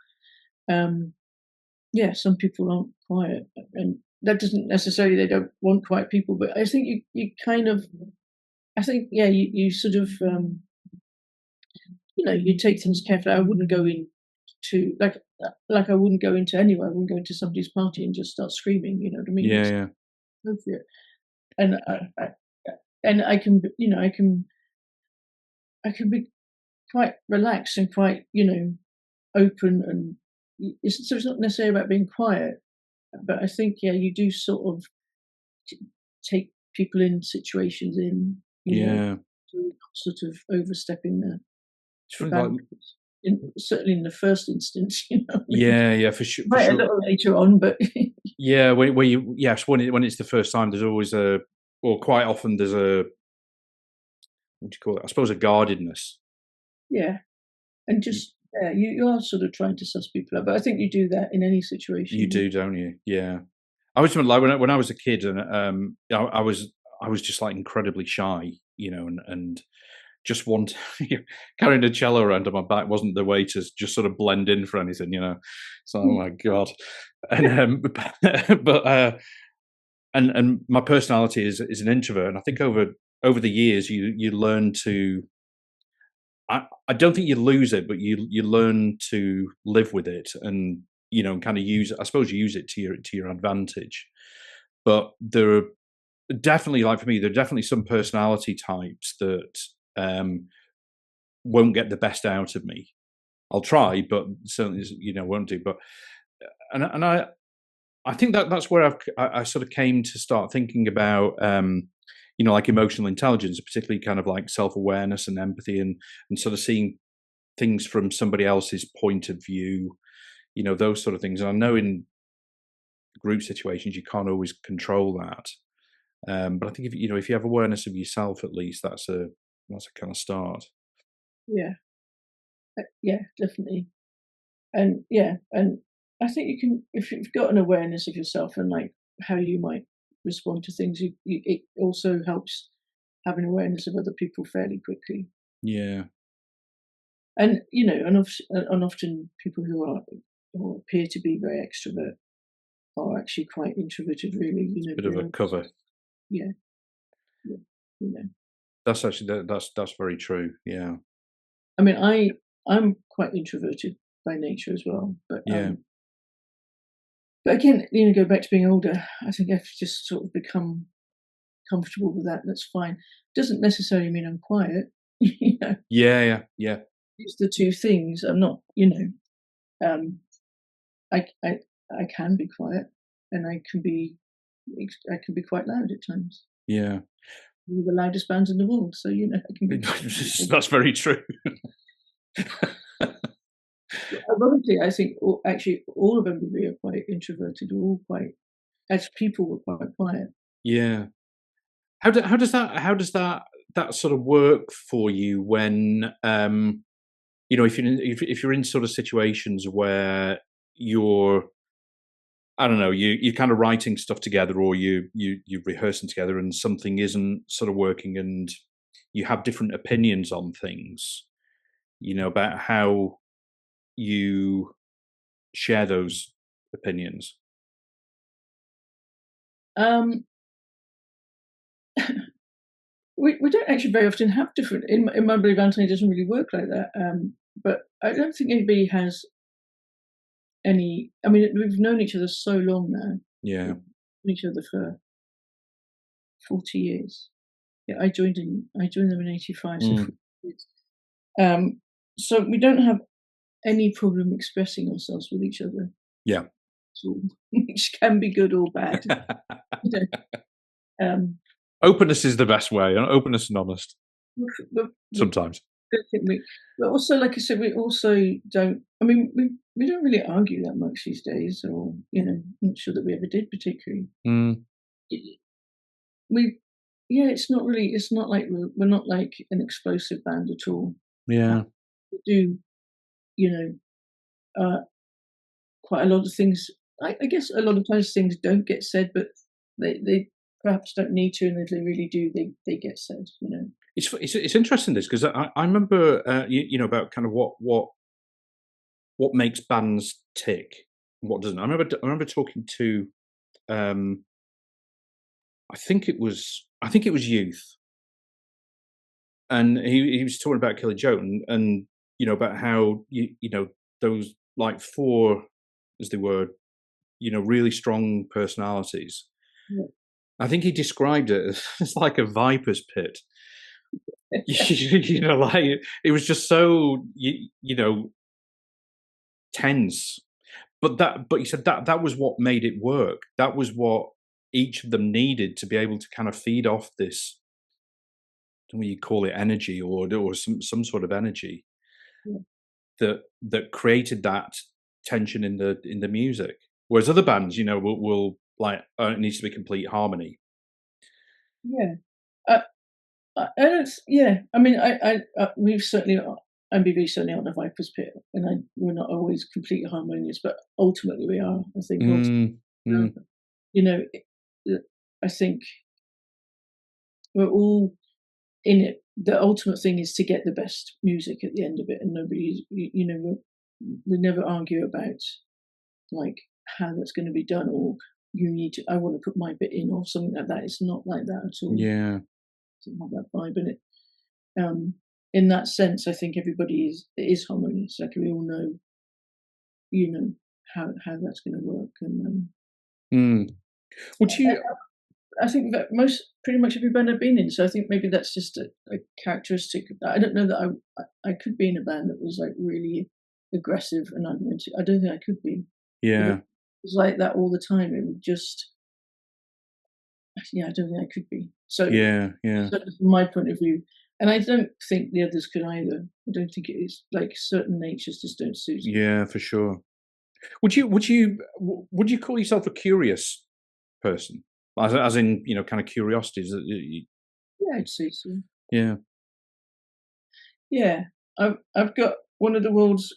yeah, some people aren't quiet, and that doesn't necessarily they don't want quiet people, but I think you kind of, I think yeah, you sort of, you take things carefully. I wouldn't go into like I wouldn't go into anywhere. I wouldn't go into somebody's party and just start screaming. You know what I mean? Yeah, It's yeah. appropriate, and and I can, I can be quite relaxed and quite, open, and so it's not necessarily about being quiet, but I think yeah, you do sort of t- take people in situations in, Yeah. sort of overstepping It's the funny, like, boundaries. Certainly in the first instance, yeah, yeah, for sure, for right a sure. little later on, but Yeah, when you, yes, when it's the first time, there's always a, or quite often there's a, what do you call it? I suppose a guardedness. yeah, and You, just yeah, you are sort of trying to suss people out, but I think you do that in any you situation. do, don't you? Yeah. I was like when I was a kid, and I was just like incredibly shy, and just want carrying a cello around on my back wasn't the way to just sort of blend in for anything. So oh my god, and but and my personality is an introvert, and I think over the years you learn to. I don't think you lose it, but you learn to live with it, and kind of use it. I suppose you use it to your advantage. But there are definitely, like for me, there are definitely some personality types that won't get the best out of me. I'll try, but certainly won't do. But and I think that's where I sort of came to start thinking about like emotional intelligence, particularly kind of like self-awareness and empathy, and sort of seeing things from somebody else's point of view, those sort of things. And I know in group situations you can't always control that, but I think if you have awareness of yourself, at least that's a kind of start. Yeah, yeah, definitely. And I think you can, if you've got an awareness of yourself and like how you might respond to things, it also helps having awareness of other people fairly quickly. Yeah, And and often people who appear to be very extrovert are actually quite introverted, really. bit of a cover. Yeah, yeah, you know. That's actually that's very true. Yeah, I mean, I'm quite introverted by nature as well, yeah, but again, go back to being older. I think I've just sort of become comfortable with that. That's fine. Doesn't necessarily mean I'm quiet. yeah, yeah, yeah, It's the two things. I'm not. Um, I can be quiet, and I can be quite loud at times. yeah. We're the loudest bands in the world, so I can be. That's very true. Ironically, I think actually all of MBB are quite introverted. We're all quite, as people, we're quite quiet. Yeah. How does that sort of work for you when if you're in sort of situations where you're, I don't know, you're kind of writing stuff together, or you're rehearsing together, and something isn't sort of working, and you have different opinions on things, about how you share those opinions. Um, we don't actually very often have different. In my belief, Anthony doesn't really work like that. But I don't think anybody has any. I mean, we've known each other so long now. Yeah. We've known each other for 40 years. Yeah, I joined them in '85, so Mm. 40 years. So we don't have any problem expressing ourselves with each other Yeah. at all, which can be good or bad. You know, um, Openness is the best way. Openness and honest but sometimes. but also, like I said, we also don't. I mean, we don't really argue that much these days, or I'm not sure that we ever did particularly. Mm. Y- We, yeah, it's not really. It's not like we're not like an explosive band at all. Uh, Yeah. We do, you know, quite a lot of things. I guess a lot of times things don't get said, but they perhaps don't need to, and if they really do, they get said. It's interesting this, because I remember about kind of what makes bands tick and what doesn't. I remember talking to um, I think it was Youth, and he was talking about Killer Joe, and about how those like four, as they were, really strong personalities. Yeah. I think he described it as like a viper's pit. Like it was just so tense. But he said that was what made it work. That was what each of them needed to be able to kind of feed off this, I don't know what you call it, energy, or some sort of energy Yeah. that created that tension in the music. Whereas other bands, will like, it needs to be complete harmony. Yeah. Uh, I don't. Yeah. I mean, we've certainly MBV certainly aren't a viper's pit, and we're not always completely harmonious, but ultimately we are. I think Mm, mm, you know, I think we're all in it. The ultimate thing is to get the best music at the end of it, and nobody, we never argue about like how that's going to be done, or you need to. I want to put my bit in, or something like that. It's not like that at all. yeah. It doesn't have that vibe in it. Um, in that sense, I think everybody is harmonious. Like we all know, how that's going to work, and Mm. Would you? I think that pretty much every band I've been in. So I think maybe that's just a characteristic. I don't know that I could be in a band that was like really aggressive and argumentative. I don't think I could be. If it Yeah. was like that all the time, it would just. yeah, I don't think I could be. So, Yeah, so from my point of view, and I don't think the others could either. I don't think it is like certain natures just don't suit us. yeah, for sure. Would you call yourself a curious person? As in, kind of curiosity? Yeah, I'd say so. Yeah. Yeah, I've got one of the world's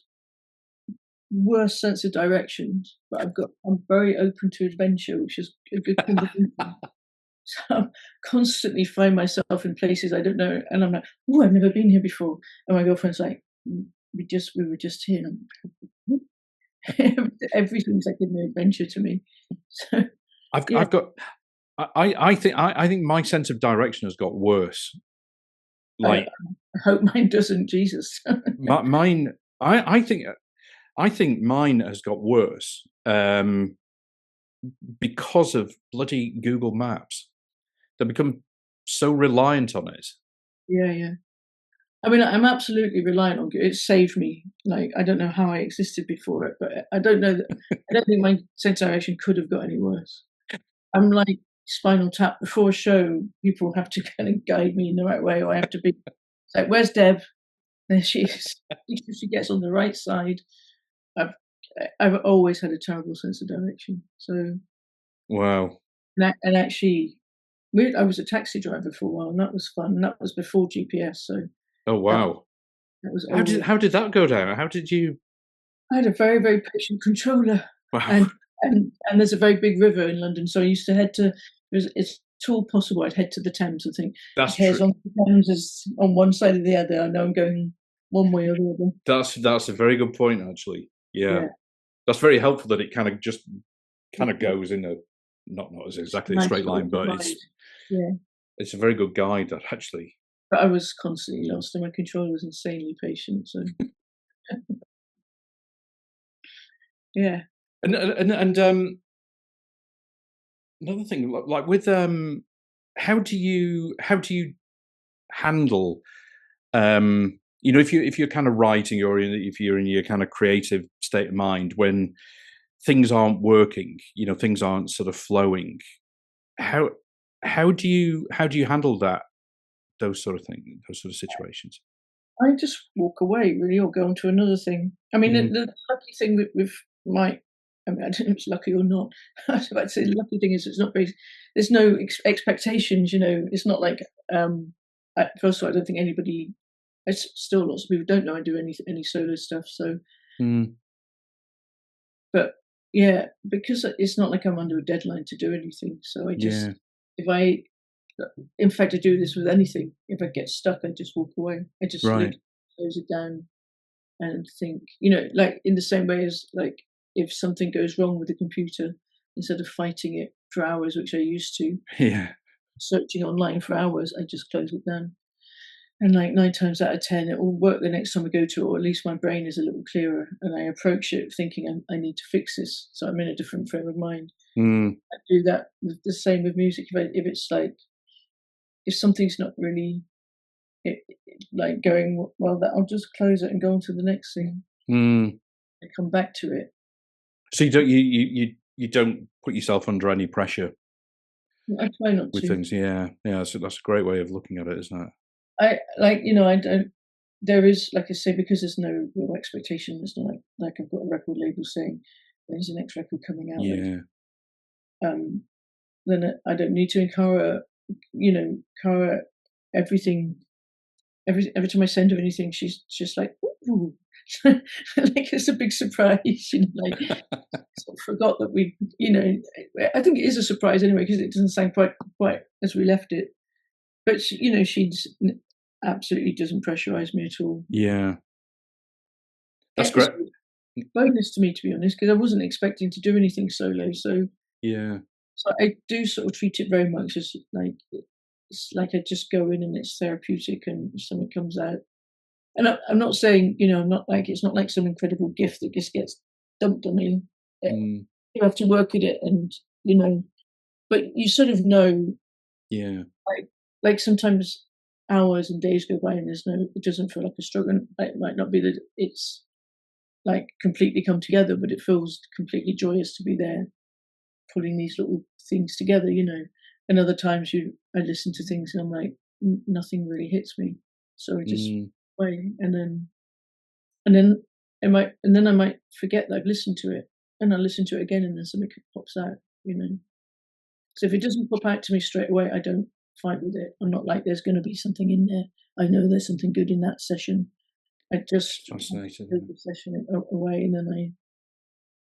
worst sense of directions, but I'm very open to adventure, which is a good combination. So I constantly find myself in places I don't know, and I'm like, "Oh, I've never been here before." And my girlfriend's like, we were just here." And everything's like a new adventure to me. So yeah, I've got. I think my sense of direction has got worse. I, Like I hope mine doesn't. Jesus. mine, I think mine has got worse because of bloody Google Maps. They become so reliant on it. Yeah, yeah. I mean, I'm absolutely reliant on it. Saved me. Like, I don't know how I existed before it, but I don't know that. I don't think my sense of direction could have got any worse. I'm like Spinal Tap before a show. People have to kind of guide me in the right way, or I have to be like, "Where's Deb?" There she is. She gets on the right side. I've I've always had a terrible sense of direction. So, Wow. and actually, I was a taxi driver for a while, and that was fun. And that was before GPS, so Oh that wow. that was always. How did that go down? How did you? I had a very, very patient controller, Wow. and there's a very big river in London, so I used to head to. It's all possible. I'd head to the Thames and think, That's okay, as true. long as the Thames is on one side or the other, I know I'm going one way or the other. That's a very good point, actually. Yeah, Yeah, that's very helpful that it kind of just kind of it's goes in a not as a exactly a nice straight sort line, of but divide. Yeah, it's a very good guide. That actually. but I was constantly lost, and my controller was insanely patient. So yeah, And another thing, like with how do you handle if you're kind of writing or if you're in your kind of creative state of mind when things aren't working, things aren't sort of flowing. How how do you handle those sort of things, those sort of situations? I just walk away really, or go on to another thing. I mean, Mm, the lucky thing with my, I mean, I don't know if it's lucky or not. I was about to say the lucky thing is it's not very. There's no expectations. It's not like. First of all, I don't think anybody. It's still lots of people don't know I do any solo stuff. So, mm, but yeah, because it's not like I'm under a deadline to do anything. So I just, yeah, if I, in fact, I do this with anything. If I get stuck, I just walk away. I just right. literally close it down and think, like in the same way as like if something goes wrong with the computer, instead of fighting it for hours, which I used to, Yeah, searching online for hours, I just close it down. And like 9 times out of 10, it will work the next time I go to it, or at least my brain is a little clearer and I approach it thinking I need to fix this. So I'm in a different frame of mind. mm, I do that the same with music. If it's like, if something's not really like going well, that I'll just close it and go on to the next thing mm. and come back to it. So you don't put yourself under any pressure I try not with to. things. Yeah, yeah. So that's a great way of looking at it, isn't it? I like, I don't. There is, like I say, because there's no real expectation. It's not like I've got a record label saying there's the next record coming out. Like, Yeah, then I don't need to encourage, Cara, everything. Every time I send her anything, she's just like, ooh, like it's a big surprise. Like sort of forgot that I think it is a surprise anyway because it doesn't sound quite as we left it. But she's absolutely doesn't pressurize me at all. yeah. That's It's great. a bonus to me, to be honest, because I wasn't expecting to do anything solo. Yeah, So I do sort of treat it very much as like it's like I just go in and it's therapeutic, and if something comes out. And I'm not saying, I'm not like it's not like some incredible gift that just gets dumped on me. mm, You have to work at it, and you know, but you sort of know, yeah, like sometimes hours and days go by and it doesn't feel like a struggle. And it might not be that it's like completely come together, but it feels completely joyous to be there, pulling these little things together, and other times I listen to things and I'm like, nothing really hits me, so I just play, and then I might forget that I've listened to it, and I listen to it again, and then something pops out, you know. So if it doesn't pop out to me straight away, I don't fight with it. I'm not like there's going to be something in there. I know there's something good in that session. I just put the session away, and then I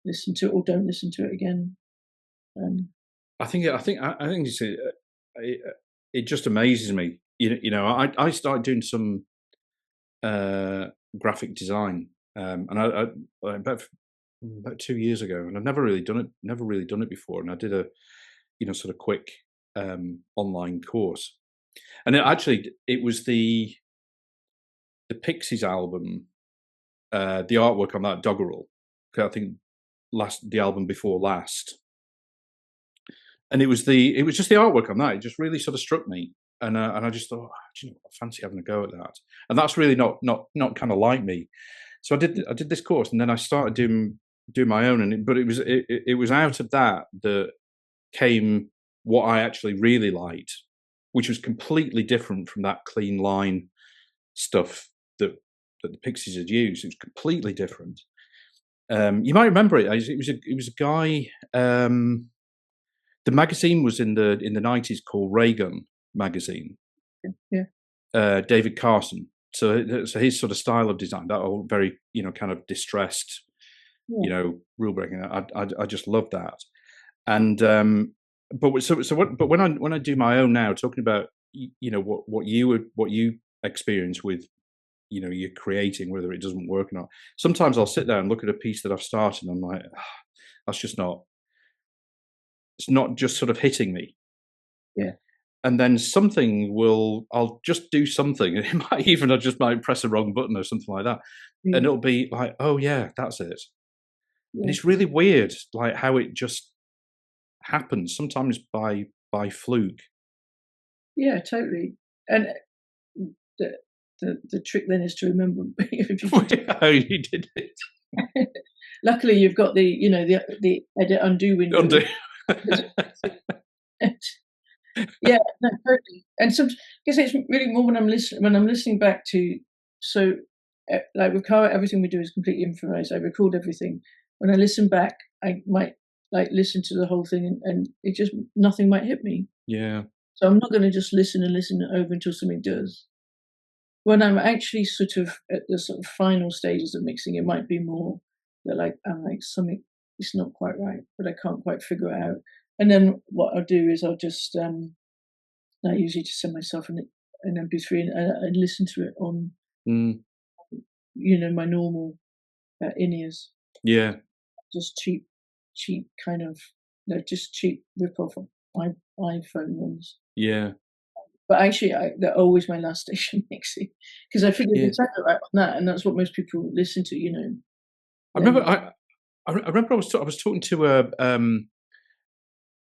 listen to it or don't listen to it again. I think it just amazes me. You know, I started doing some graphic design, and I about 2 years ago, and I've never really done it before. And I did a sort of quick online course, and it was the Pixies album, the artwork on that Doggerel. I think the album before last, and it was just the artwork on that. It just really sort of struck me, and I just thought, do you know what, I fancy having a go at that. And that's really not kind of like me. So I did this course, and then I started doing my own. And but it was out of that came what I actually really liked, which was completely different from that clean line stuff that the Pixies had used. It was completely different. You might remember it. It was a guy. The magazine was in the 90s called Raygun magazine. Yeah. David Carson. So his sort of style of design, that all very kind of distressed, rule breaking. I just love that. And but when I do my own now, talking about what you experience with you're creating, whether it doesn't work or not. Sometimes I'll sit there and look at a piece that I've started, and I'm like, that's just not. It's not just sort of hitting me. Yeah. And then I'll just do something. I just might press the wrong button or something like that. Yeah. And it'll be like, oh yeah, that's it. Yeah. And it's really weird, like how it just happens, sometimes by fluke. Yeah, totally. And the trick then is to remember how you did it. Luckily you've got the edit undo window. Undo. Yeah, no, totally. And I guess it's really more when I'm listening back to, so like with Cara, everything we do is completely improvised. I record everything. When I listen back, I might like listen to the whole thing, and it just nothing might hit me. Yeah. So I'm not going to just listen over until something does. When I'm actually sort of at the sort of final stages of mixing, it might be more that like I'm like something is not quite right, but I can't quite figure it out. And then what I'll do is I'll just I usually just send myself an MP3 and listen to it on my normal in-ears. Yeah. Just cheap kind of just cheap rip-off iPhone ones. Yeah. But actually, they're always my last station mixing, because I figured it sounded right on that, and that's what most people listen to. I remember I was talking to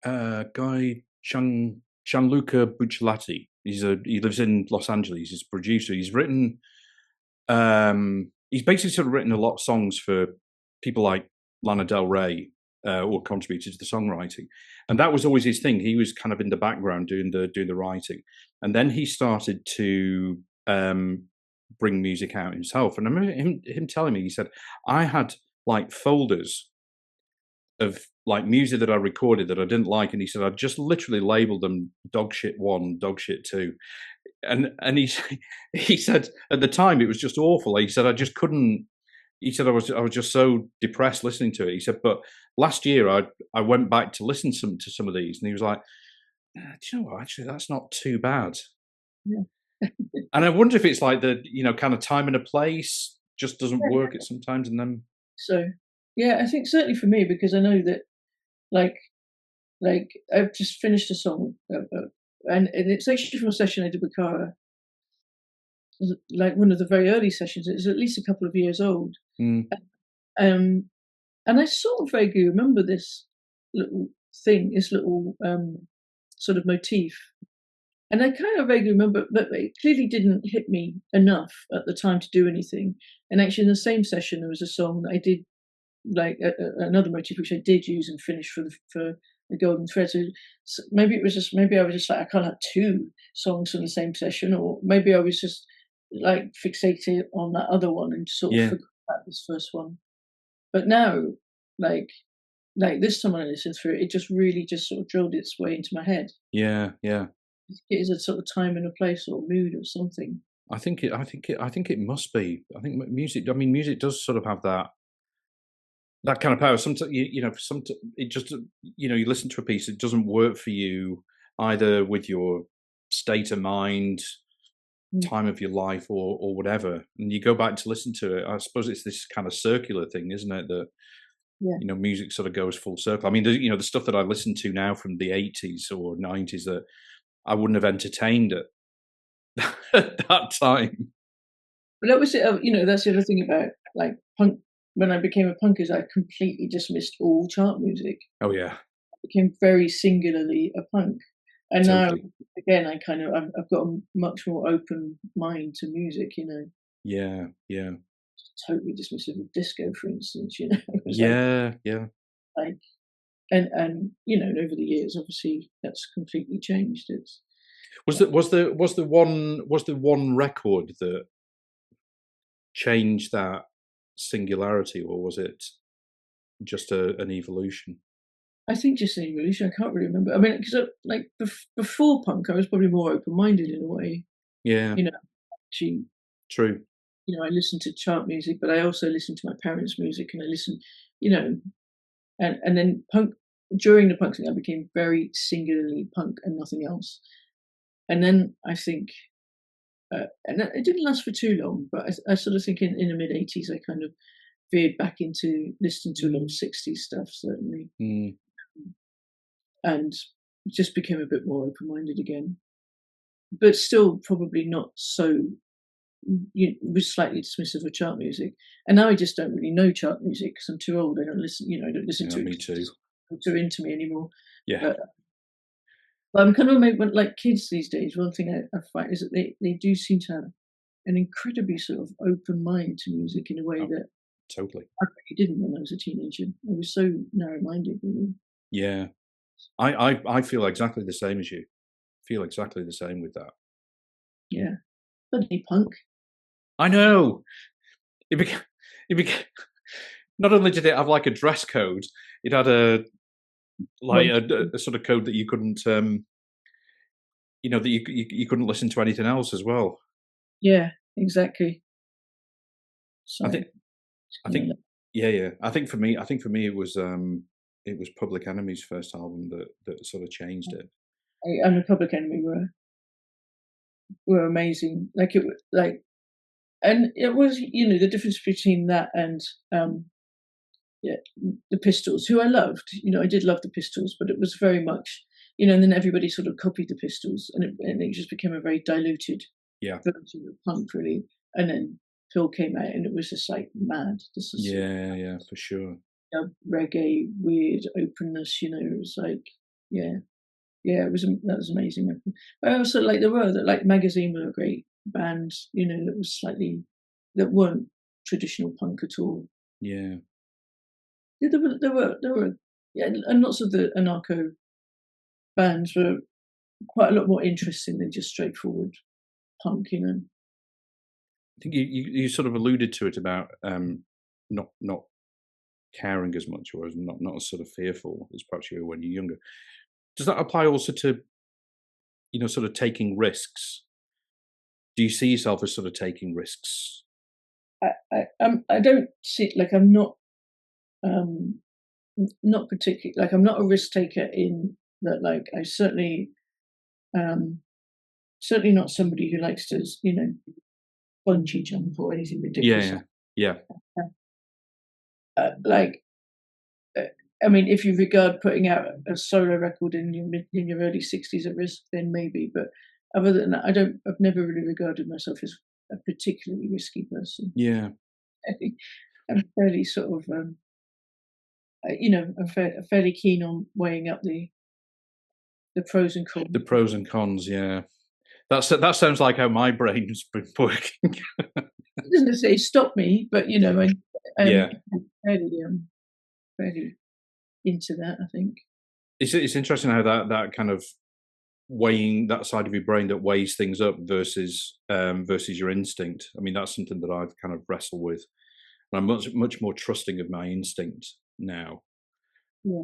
a guy, Gianluca Bucciolati. He lives in Los Angeles. He's a producer. He's written he's basically sort of written a lot of songs for people like Lana Del Rey, or contributed to the songwriting. And that was always his thing. He was kind of in the background doing the writing. And then he started to bring music out himself. And I remember him telling me, he said, I had like folders of like music that I recorded that I didn't like. And he said, I just literally labeled them dog shit 1, dog shit 2. And he said at the time it was just awful. He said, I just couldn't. He said I was just so depressed listening to it. He said, but last year I went back to listen to some of these, and he was like, do you know what? Actually, that's not too bad. Yeah. And I wonder if it's like the kind of time and a place just doesn't work at sometimes, and then. So yeah, I think certainly for me, because I know that like I've just finished a song, and it's actually from a session I did with Cara. Like one of the very early sessions. It's at least a couple of years old. And I sort of vaguely remember this little thing, this little sort of motif. And I kind of vaguely remember, but it clearly didn't hit me enough at the time to do anything. And actually in the same session, there was a song that I did, like another motif, which I did use and finish for the golden thread. So maybe maybe I was just like, I can't have 2 songs from the same session, or maybe I was just like fixated on that other one and sort of Yeah. forgot about this first one. But now, like this time when I listened through it, it just really just sort of drilled its way into my head. Yeah. Yeah. It is a sort of time and a place or mood or something. I think it must be. I think music. I mean, music does sort of have that kind of power. Sometimes you know, it just you listen to a piece, it doesn't work for you either with your state of mind, Mm. time of your life, or whatever, and you go back to listen to it. I suppose it's this kind of circular thing, isn't it? That Yeah. music sort of goes full circle. I mean, the stuff that I listen to now from the 80s or 90s that I wouldn't have entertained at that time. But that was it. That's the other thing about like punk. When I became a punk, is I completely dismissed all chart music. Oh yeah, I became very singularly a punk, and now totally. again, I've got a much more open mind to music. Yeah, yeah, Totally dismissive of disco, for instance. It was yeah, yeah. like, and over the years, obviously, that's completely changed. It's Was the one record that changed that singularity, or was it just an evolution? I think just an evolution. I can't really remember. I mean, because like before punk, I was probably more open minded in a way. Yeah, You know, actually, true. I listened to chart music, but I also listened to my parents' music, and I listened, you know, and then punk. During the punk thing, I became very singularly punk and nothing else. And then I think, and it didn't last for too long, but I sort of think in the mid '80s, I kind of veered back into listening to a lot of '60s stuff, certainly, Mm, and just became a bit more open minded again. But still, probably not so. Was slightly dismissive of chart music, and now I just don't really know chart music because I'm too old. I don't listen, I don't listen yeah, to it me 'cause too. it's not too into me anymore. Yeah, But I'm kind of amazed when, like kids these days, one thing I find is that they do seem to have an incredibly sort of open mind to music in a way oh, that totally. I really didn't when I was a teenager. I was so narrow-minded, really. Yeah, I feel exactly the same as you. Feel exactly the same with that. Yeah, bloody punk. I know. It became, it became. Not only did it have like a dress code, it had like One, a sort of code that you couldn't, that you couldn't listen to anything else as well. yeah, exactly. So I think it's I kind of think like, yeah, yeah. I think for me it was Public Enemy's first album that sort of changed it. and the Public Enemy were amazing. Like like, and it was the difference between that and yeah, the Pistols, who I loved. I did love the Pistols, but it was very much and then everybody sort of copied the Pistols, and it just became a very diluted Yeah. version of punk, really. And then Phil came out, and it was just like mad. This is sort of Yeah, yeah, for sure. reggae, weird openness. It was like, yeah, yeah, that was amazing. But I also like like Magazine were a great band. That was that weren't traditional punk at all. Yeah. Yeah, there were, yeah, and lots of the anarcho bands were quite a lot more interesting than just straightforward punk. I think you sort of alluded to it about not caring as much, or as not as sort of fearful as perhaps you were when you're younger. Does that apply also to sort of taking risks? Do you see yourself as sort of taking risks? I don't see, like, I'm not not particularly, like, I'm not a risk taker in that. Like, I um certainly not somebody who likes to bungee jump or anything Yeah, ridiculous. yeah, yeah, Like, uh, I mean, if you regard putting out a solo record in your early 60s at risk, then maybe. But other than that, I've never really regarded myself as a particularly risky person. yeah. I think I'm fairly sort of, I'm fairly keen on weighing up the pros and The cons. pros and cons. Yeah, that sounds like how my brain's been working. It doesn't necessarily stop me, but I'm Yeah, fairly fairly into that, I think. It's interesting how that kind of weighing that side of your brain that weighs things up versus your instinct. I mean, that's something that I've kind of wrestled with. And I'm much more trusting of my instinct now Yeah.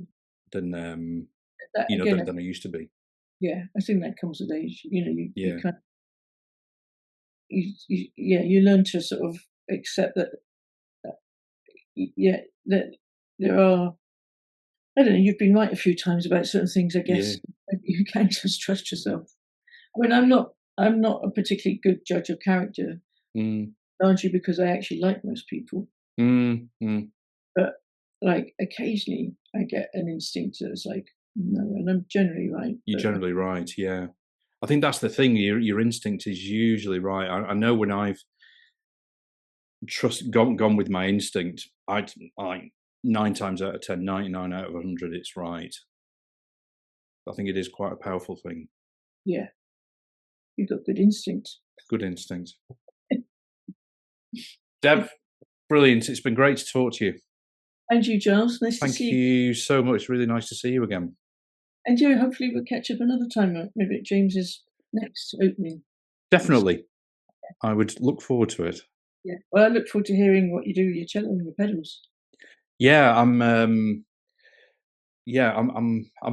than That again, than I used to be. yeah, I think that comes with age. You know, you Yeah, kind of, you learn to sort of accept that, yeah, that there are, I don't know, you've been right a few times about certain things, I yeah, guess. You can just trust yourself. I mean, I'm not a particularly good judge of character, mm, largely because I actually like most people. mm. But like occasionally I get an instinct that's like, no, and I'm generally right. You're But generally right. Yeah, I think that's the thing. Your instinct is usually right. I know when I've gone with my instinct, I 9 times out of 10, 99 out of 100, it's right. I think it is quite a powerful thing. yeah, you've got good instinct. Good instinct. Deb, brilliant. It's been great to talk to you. And you, Giles, nice to Thank see you. you so much. Really nice to see you again. And you, hopefully we'll catch up another time, maybe at James's next opening. Definitely. I would look forward to it. Yeah. Well, I look forward to hearing what you do with your cello and your pedals. Yeah, I'm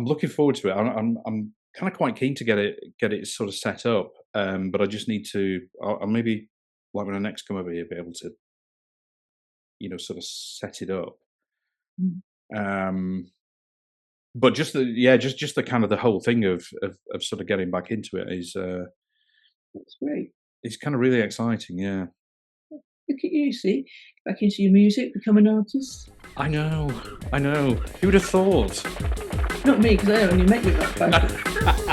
looking forward to it. I'm kind of quite keen to get it sort of set up. But I just need to I'll maybe, like, when I next come over here, be able to, sort of set it up. Mm. But just the kind of the whole thing of sort of getting back into it That's great. is kind of really exciting. Yeah. Look at you, see? Back into your music, become an artist. I know. Who would have thought? Not me, because I only met you about 5 years.